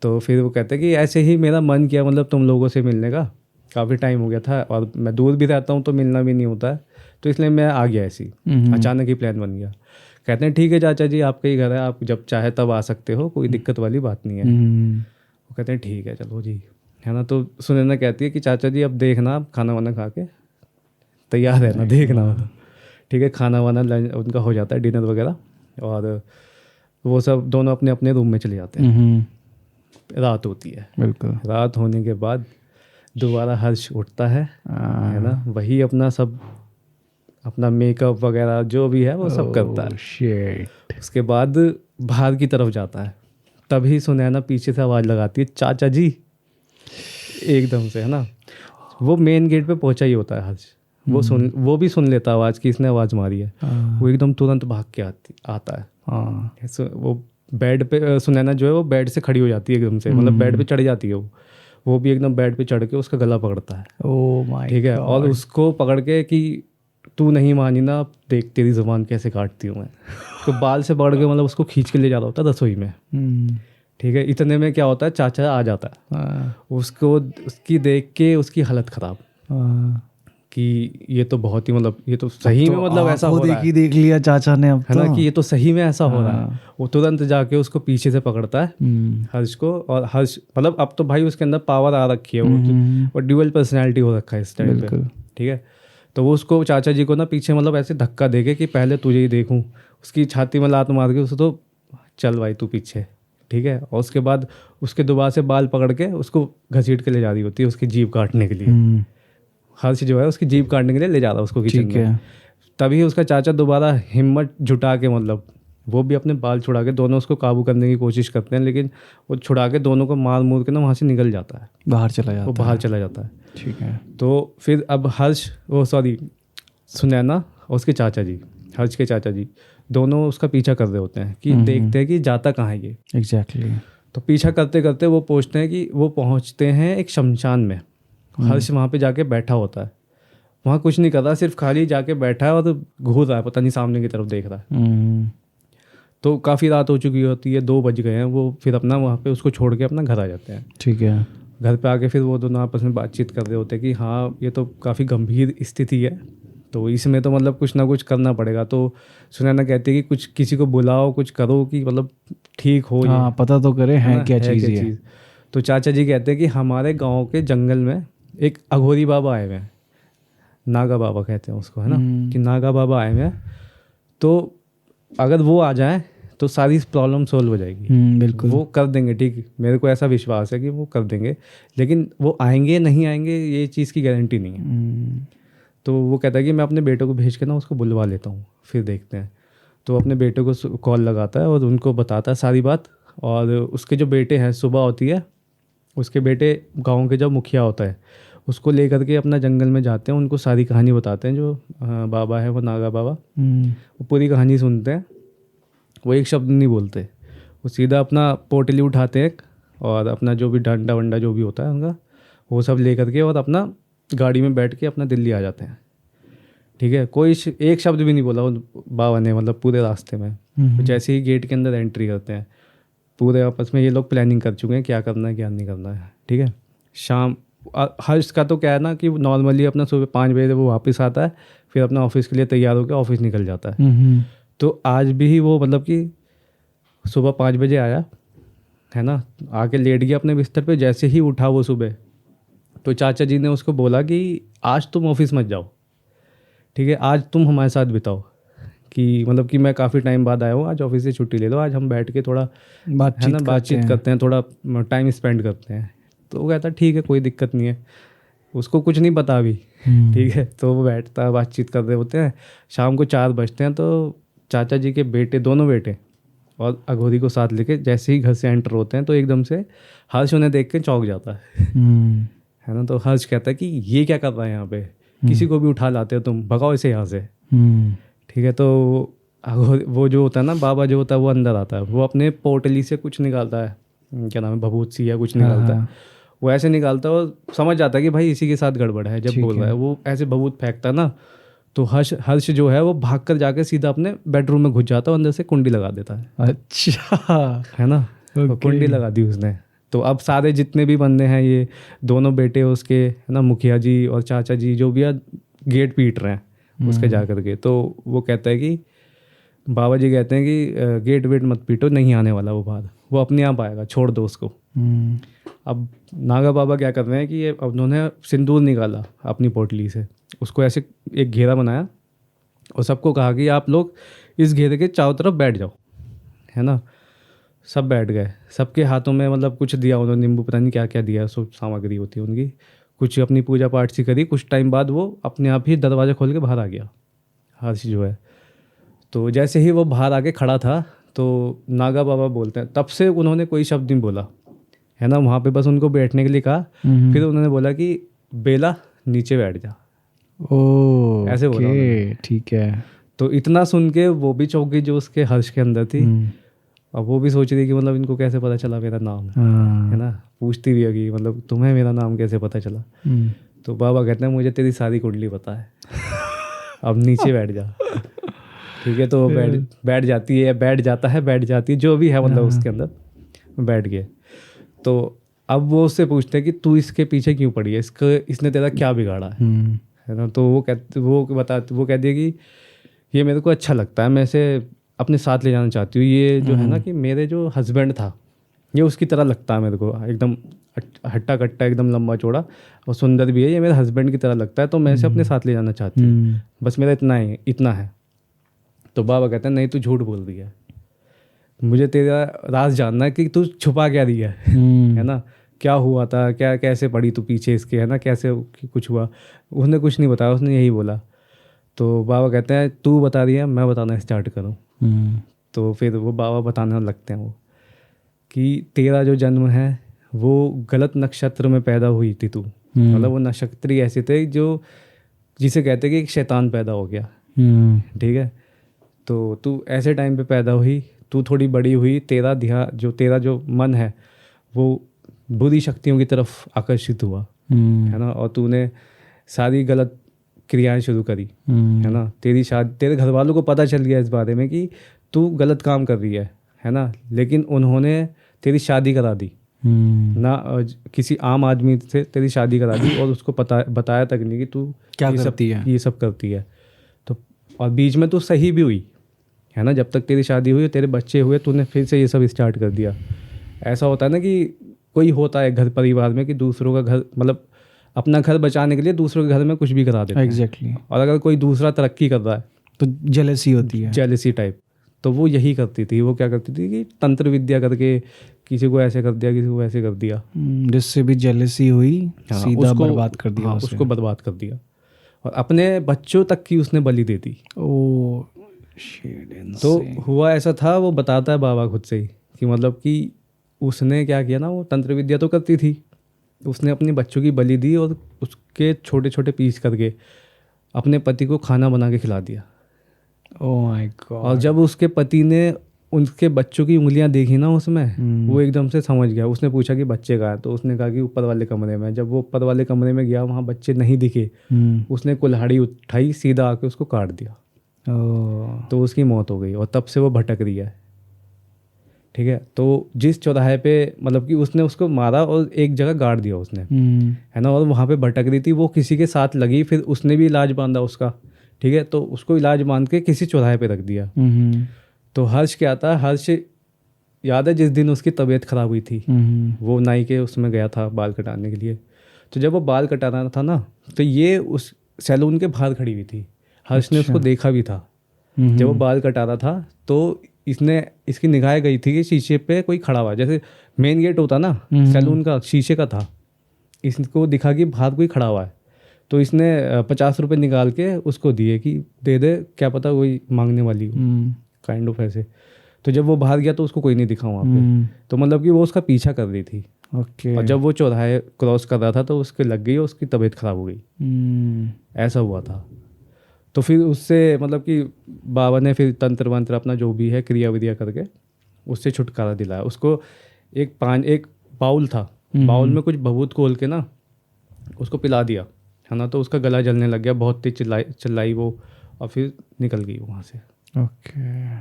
तो फिर वो कहते हैं कि ऐसे ही मेरा मन किया, मतलब तुम लोगों से मिलने का, काफ़ी टाइम हो गया था और मैं दूर भी रहता हूँ तो मिलना भी नहीं होता है, तो इसलिए मैं आ गया ऐसी, अचानक ही प्लान बन गया। कहते हैं ठीक है चाचा जी, आपका ही घर है, आप जब चाहे तब आ सकते हो, कोई दिक्कत वाली बात नहीं है। वो कहते हैं ठीक है चलो जी, है ना। तो सुनैना कहती है कि चाचा जी अब देखना, आप खाना वाना खा के तैयार रहना, देखना, ठीक है। खाना वाना लंच उनका हो जाता है, डिनर वगैरह, और वो सब दोनों अपने अपने रूम में चले जाते हैं। रात होती है, बिल्कुल। रात होने के बाद दोबारा हर्ष उठता है ना, वही अपना सब अपना मेकअप वगैरह जो भी है वो सब करता है। शिट। उसके बाद बाहर की तरफ जाता है, तभी सुनैना पीछे से आवाज़ लगाती है चाचा जी, एकदम से, है ना। वो मेन गेट पे पहुंचा ही होता है हर्ष, वो भी सुन लेता आवाज़ कि इसने आवाज़ मारी है। वो एकदम तुरंत भाग के आता है। वो बेड पे सुनैना जो है वो बेड से खड़ी हो जाती है एकदम से, मतलब बेड पे चढ़ जाती है वो भी एकदम बेड पे चढ़ के उसका गला पकड़ता है। ओह माय, ठीक है, और उसको पकड़ के कि तू नहीं मानी ना, देख तेरी जुबान कैसे काटती हूँ मैं। तो बाल से पकड़ के मतलब उसको खींच के ले जा रहा होता है रसोई में। ठीक है, इतने में क्या होता है, चाचा आ जाता है। उसको उसकी देख के उसकी हालत ख़राब कि ये तो बहुत ही, मतलब ये तो सही में, मतलब ऐसा हो रहा है, देख लिया चाचा ने अब, है ना, कि ये तो सही में ऐसा हो रहा है। वो तुरंत जाके उसको पीछे से पकड़ता है हर्ष को, और हर्ष मतलब अब तो भाई उसके अंदर पावर आ रखी है, वो ड्यूअल पर्सनैलिटी हो रखा है इस टाइम पे। ठीक है, तो वो उसको चाचा जी को ना पीछे मतलब ऐसे धक्का देके कि पहले तुझे ही देखूं, उसकी छाती में लात मार के उसको तो चल भाई तू पीछे। ठीक है, और उसके बाद उसके दोबारा से बाल पकड़ के उसको घसीट के ले जा रही होती है उसकी जीभ काटने के लिए। हर्ष जो है उसकी जीभ काटने के लिए ले जा रहा है उसको किचन में। तभी उसका चाचा दोबारा हिम्मत जुटा के, मतलब वो भी अपने बाल छुड़ा के, दोनों उसको काबू करने की कोशिश करते हैं, लेकिन वो छुड़ा के दोनों को मार मूर के ना वहाँ से निकल जाता है, बाहर चला जाता है। ठीक है, तो फिर अब सुनैना और उसके चाचा जी, हर्ष के चाचा जी, दोनों उसका पीछा कर रहे होते हैं कि देखते हैं कि जाता कहाँ है ये। एग्जैक्टली। तो पीछा करते करते वो पहुँचते हैं एक शमशान में। हर्ष वहाँ पे जाके बैठा होता है, वहाँ कुछ नहीं कर रहा, सिर्फ खाली जाके बैठा है और घूर रहा है, पता नहीं सामने की तरफ देख रहा है। तो काफ़ी रात हो चुकी होती है, 2 बज गए हैं। वो फिर अपना वहाँ पे उसको छोड़ के अपना घर आ जाते हैं। ठीक है, घर पे आके फिर वो दोनों आपस में बातचीत कर रहे होते हैं कि हाँ ये तो काफ़ी गंभीर स्थिति है, तो इसमें तो मतलब कुछ ना कुछ करना पड़ेगा। तो सुनैना कहती है कि कुछ किसी को बुलाओ, कुछ करो कि मतलब ठीक हो, हाँ, पता तो करे है क्या चीज़। तो चाचा जी कहते हैं कि हमारे गाँव के जंगल में एक अघोरी बाबा आए हुए हैं, नागा बाबा कहते हैं उसको, है ना, कि नागा बाबा आए हुए हैं, तो अगर वो आ जाए तो सारी प्रॉब्लम सोल्व हो जाएगी। बिल्कुल, वो कर देंगे, ठीक, मेरे को ऐसा विश्वास है कि वो कर देंगे, लेकिन वो आएंगे नहीं आएंगे ये चीज़ की गारंटी नहीं है। तो वो कहता है कि मैं अपने बेटे को भेज के ना उसको बुलवा लेता हूँ, फिर देखते हैं। तो अपने बेटे को कॉल लगाता है और उनको बताता है सारी बात। और उसके जो बेटे हैं, सुबह होती है, उसके बेटे गांव के जो मुखिया होता है उसको लेकर के अपना जंगल में जाते हैं, उनको सारी कहानी बताते हैं। जो बाबा है वो नागा बाबा, वो पूरी कहानी सुनते हैं, वो एक शब्द नहीं बोलते, वो सीधा अपना पोटली उठाते हैं और अपना जो भी डंडा वंडा जो भी होता है उनका वो सब ले करके और अपना गाड़ी में बैठ के अपना दिल्ली आ जाते हैं। ठीक है, कोई एक शब्द भी नहीं बोला वो बाबा ने, मतलब पूरे रास्ते में। तो जैसे ही गेट के अंदर एंट्री करते हैं, पूरे आपस में ये लोग प्लानिंग कर चुके हैं क्या करना है क्या नहीं करना है। ठीक है, शाम हर्ष का तो क्या है ना कि नॉर्मली अपना सुबह 5 बजे वो वापस आता है, फिर अपना ऑफिस के लिए तैयार होकर ऑफिस निकल जाता है। तो आज भी वो मतलब कि सुबह 5 बजे आया, है ना, आके लेट गया अपने बिस्तर पे। जैसे ही उठा वो सुबह, तो चाचा जी ने उसको बोला कि आज तुम ऑफिस मत जाओ, ठीक है, आज तुम हमारे साथ बिताओ, कि मतलब कि मैं काफ़ी टाइम बाद आया हूँ, आज ऑफिस से छुट्टी ले लो, आज हम बैठ के थोड़ा बातचीत करते हैं, थोड़ा टाइम स्पेंड करते हैं। तो वो कहता ठीक है, कोई दिक्कत नहीं है, उसको कुछ नहीं पता अभी। ठीक है, तो वो बैठता है, बातचीत कर रहे होते हैं। शाम को 4 बजते हैं, तो चाचा जी के बेटे, दोनों बेटे और अघोरी को साथ लेके जैसे ही घर से एंटर होते हैं, तो एकदम से हर्ष उन्हें देख के चौंक जाता है ना। तो हर्ष कहता है कि ये क्या कर रहा है यहाँ पे, किसी को भी उठा लाते हो तुम, भगाओ इसे यहाँ से। ठीक है, तो वो जो होता है ना बाबा जो होता है वो अंदर आता है, वो अपने पोटली से कुछ निकालता है, क्या नाम है, भभूत सी या कुछ निकालता है, वो ऐसे निकालता और समझ जाता है कि भाई इसी के साथ गड़बड़ है। जब ठीक बोल रहा है। है वो ऐसे भभूत फेंकता ना, तो हर्ष जो है वो भाग कर जाके सीधा अपने बेडरूम में घुस जाता है, अंदर से कुंडी लगा देता है। अच्छा। है ना, तो Okay. कुंडी लगा दी उसने। तो अब सारे जितने भी बंदे हैं, ये दोनों बेटे उसके, है ना, मुखिया जी और चाचा जी जो भी है, गेट पीट रहे हैं उसके जा कर के। तो वो कहता है कि बाबा जी कहते हैं कि गेट वेट मत पीटो, नहीं आने वाला वो बाहर, वो अपने आप आएगा, छोड़ दो उसको। अब नागा बाबा क्या कर रहे हैं कि ये अब उन्होंने सिंदूर निकाला अपनी पोटली से, उसको ऐसे एक घेरा बनाया और सबको कहा कि आप लोग इस घेरे के चारों तरफ बैठ जाओ, है ना। सब बैठ गए, सबके हाथों में मतलब कुछ दिया उन्होंने, नींबू पता नहीं क्या क्या दिया, सब सामग्री होती है उनकी, कुछ अपनी पूजा पाठ सी करी। कुछ टाइम बाद वो अपने आप ही दरवाज़ा खोल के बाहर आ गया, हर्ष जो है। तो जैसे ही वो बाहर आके खड़ा था तो नागा बाबा बोलते हैं, तब से उन्होंने कोई शब्द नहीं बोला, है ना, वहाँ पे बस उनको बैठने के लिए कहा। फिर उन्होंने बोला कि बेला नीचे बैठ जा, ओ ऐसे बोला उन्होंने। ठीक है। तो इतना सुन के वो भी चौंक गई जो उसके हर्ष के अंदर थी। अब वो भी सोच रही कि मतलब इनको कैसे पता चला मेरा नाम, है ना, पूछती भी है कि मतलब तुम्हें मेरा नाम कैसे पता चला। तो बाबा कहते हैं मुझे तेरी सारी कुंडली पता है, अब नीचे बैठ जा। ठीक है, तो वो बैठ जाती है, बैठ जाता है, बैठ जाती है, जो भी है मतलब उसके अंदर बैठ गए। तो अब वो उससे पूछते हैं कि तू इसके पीछे क्यों पड़ी है, इसने तेरा क्या बिगाड़ा है ना। तो वो कह दिया कि ये मेरे को अच्छा लगता है, मैं इसे अपने साथ ले जाना चाहती हूँ। ये जो है ना कि मेरे जो हस्बैंड था ये उसकी तरह लगता है मेरे को, एकदम हट्टा कट्टा, एकदम लंबा चौड़ा और सुंदर भी है, ये मेरे हस्बैंड की तरह लगता है, तो मैं इसे अपने साथ ले जाना चाहती हूँ, बस मेरा इतना है। तो बाबा कहते हैं नहीं, तू झूठ बोल रही है, मुझे तेरा राज जानना है कि तू छुपा क्या रही है ना, क्या हुआ था, क्या कैसे पड़ी तू पीछे इसके, है ना, कैसे कुछ हुआ। उसने कुछ नहीं बताया, उसने यही बोला। तो बाबा कहते हैं तू बता रही है, मैं बताना स्टार्ट करूँ। तो फिर वो बाबा बताने लगते हैं वो कि तेरा जो जन्म है वो गलत नक्षत्र में पैदा हुई थी तू, मतलब वो नक्षत्री ऐसे थे जो जिसे कहते कि एक शैतान पैदा हो गया, ठीक है। तो तू ऐसे टाइम पे पैदा हुई, तू थोड़ी बड़ी हुई, तेरा जो मन है वो बुरी शक्तियों की तरफ आकर्षित हुआ, है ना, और तूने सारी गलत क्रियाएं शुरू करी, है ना। तेरी शादी, तेरे घर वालों को पता चल गया इस बारे में कि तू गलत काम कर रही है ना, लेकिन उन्होंने तेरी शादी करा दी ना, किसी आम आदमी से तेरी शादी करा दी और उसको बताया तक नहीं कि तू क्या करती है, ये सब करती है। तो और बीच में तू सही भी हुई, है ना, जब तक तेरी शादी हुई, तेरे बच्चे हुए, तूने फिर से ये सब स्टार्ट कर दिया। ऐसा होता है ना कि कोई होता है घर परिवार में कि दूसरों का घर, मतलब अपना घर बचाने के लिए दूसरों के घर में कुछ भी करा देते हैं। एग्जैक्टली। और अगर कोई दूसरा तरक्की कर रहा है तो जेलसी होती है, जेलसी टाइप। तो वो यही करती थी, वो क्या करती थी कि तंत्र विद्या करके किसी को ऐसे कर दिया, किसी को ऐसे कर दिया, जिससे भी जेलसी हुई, हाँ, सीधा बर्बाद कर दिया, उसको बर्बाद कर दिया और अपने बच्चों तक की उसने बलि दे दी। ओ तो हुआ ऐसा था, वो बताता है बाबा खुद से ही कि मतलब कि उसने क्या किया ना, वो तंत्र विद्या तो करती थी, उसने अपने बच्चों की बलि दी और उसके छोटे छोटे पीस करके अपने पति को खाना बना के खिला दिया। Oh my God. और जब उसके पति ने उनके बच्चों की उंगलियां देखी ना उसमें, वो एकदम से समझ गया। उसने पूछा कि बच्चे कहाँ हैं, तो उसने कहा कि ऊपर वाले कमरे में। जब वो ऊपर वाले कमरे में गया, वहाँ बच्चे नहीं दिखे, उसने कुल्हाड़ी उठाई, सीधा आके उसको काट दिया। तो उसकी मौत हो गई और तब से वो भटक रही है, ठीक है। तो जिस चौराहे पे मतलब कि उसने उसको मारा और एक जगह गाड़ दिया उसने, है ना, और वहाँ पे भटक रही थी, वो किसी के साथ लगी, फिर उसने भी इलाज बांधा उसका, ठीक है। तो उसको इलाज बांध के किसी चौराहे पे रख दिया। तो हर्ष क्या था, हर्ष याद है जिस दिन उसकी तबीयत खराब हुई थी, वो नाई के उसमें गया था बाल कटाने के लिए। तो जब वो बाल कटाना था ना, तो ये उस सैलून के बाहर खड़ी हुई थी। हर्ष ने उसको देखा भी था जब वो बाल कटा रहा था। तो इसकी निगाह गई थी कि शीशे पे कोई खड़ा हुआ, जैसे मेन गेट होता ना सैलून का, शीशे का था। इसको दिखा कि बाहर कोई खड़ा हुआ है। तो इसने 50 रुपये निकाल के उसको दिए कि दे दे, क्या पता कोई मांगने वाली हो, काइंड ऑफ ऐसे। तो जब वो बाहर गया तो उसको कोई नहीं दिखा वहाँ पे। तो मतलब कि वो उसका पीछा कर रही थी। और जब वो चौराहे क्रॉस कर रहा था तो उसके लग गई और उसकी तबीयत खराब हो गई। ऐसा हुआ था। तो फिर उससे मतलब कि बाबा ने फिर तंत्र मंत्र अपना जो भी है क्रिया विधिया करके उससे छुटकारा दिलाया उसको। एक बाउल था बाउल में कुछ भभूत खोल के ना उसको पिला दिया, है ना, तो उसका गला जलने लग गया, बहुत तेज चिल्लाई वो, और फिर निकल गई वहाँ से। ओके।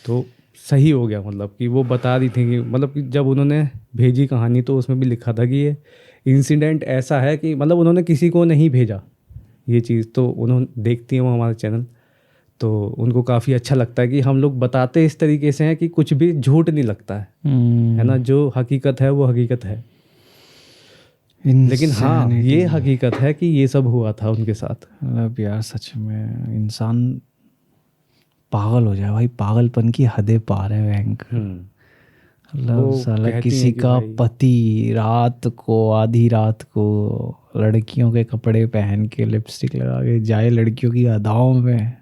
तो सही हो गया, मतलब कि वो बता रही थी कि मतलब कि जब उन्होंने भेजी कहानी तो उसमें भी लिखा था कि ये इंसिडेंट ऐसा है कि मतलब उन्होंने किसी को नहीं भेजा ये चीज़, तो उन्होंने देखती हैं वो हमारा चैनल, तो उनको काफ़ी अच्छा लगता है कि हम लोग बताते इस तरीके से हैं कि कुछ भी झूठ नहीं लगता है ना, जो हकीकत है वो हकीकत है। लेकिन हाँ, ये हकीकत है कि ये सब हुआ था उनके साथ। मतलब यार सच में इंसान पागल हो जाए भाई, पागलपन की हदें पार है बैंक। मतलब साला किसी का पति रात को, आधी रात को लड़कियों के कपड़े पहन के लिपस्टिक लगा के जाए लड़कियों की अदाओं में,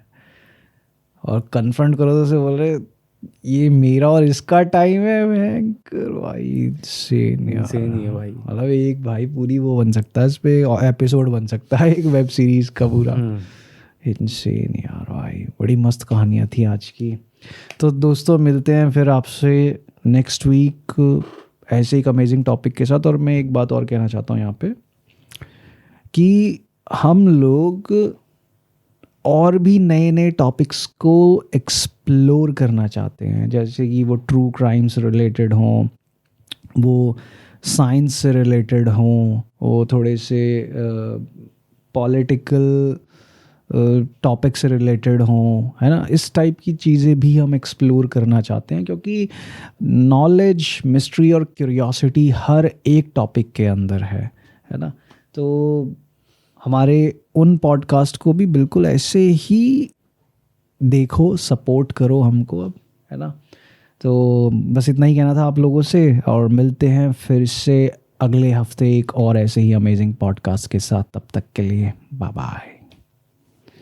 और कन्फ्रंट करो तो उसे बोल रहे ये मेरा और इसका टाइम है भयंकर भाई। इंसेन है भाई। मतलब एक भाई पूरी वो बन सकता है, इस पे एपिसोड बन सकता है एक वेब सीरीज का पूरा। इंसेन यार भाई, बड़ी मस्त कहानियाँ थी आज की। तो दोस्तों मिलते हैं फिर आपसे नेक्स्ट वीक ऐसे एक अमेजिंग टॉपिक के साथ। और मैं एक बात और कहना चाहता हूँ यहाँ पे कि हम लोग और भी नए नए टॉपिक्स को एक्सप्लोर करना चाहते हैं, जैसे कि वो ट्रू क्राइम से रिलेटेड हों, वो साइंस से रिलेटेड हों, वो थोड़े से पॉलिटिकल टॉपिक से रिलेटेड हों, है ना। इस टाइप की चीज़ें भी हम एक्सप्लोर करना चाहते हैं, क्योंकि नॉलेज, मिस्ट्री और क्यूरियोसिटी हर एक टॉपिक के अंदर है ना। तो हमारे उन पॉडकास्ट को भी बिल्कुल ऐसे ही देखो, सपोर्ट करो हमको अब, है ना। तो बस इतना ही कहना था आप लोगों से, और मिलते हैं फिर से अगले हफ्ते एक और ऐसे ही अमेजिंग पॉडकास्ट के साथ। तब तक के लिए बाय बाय।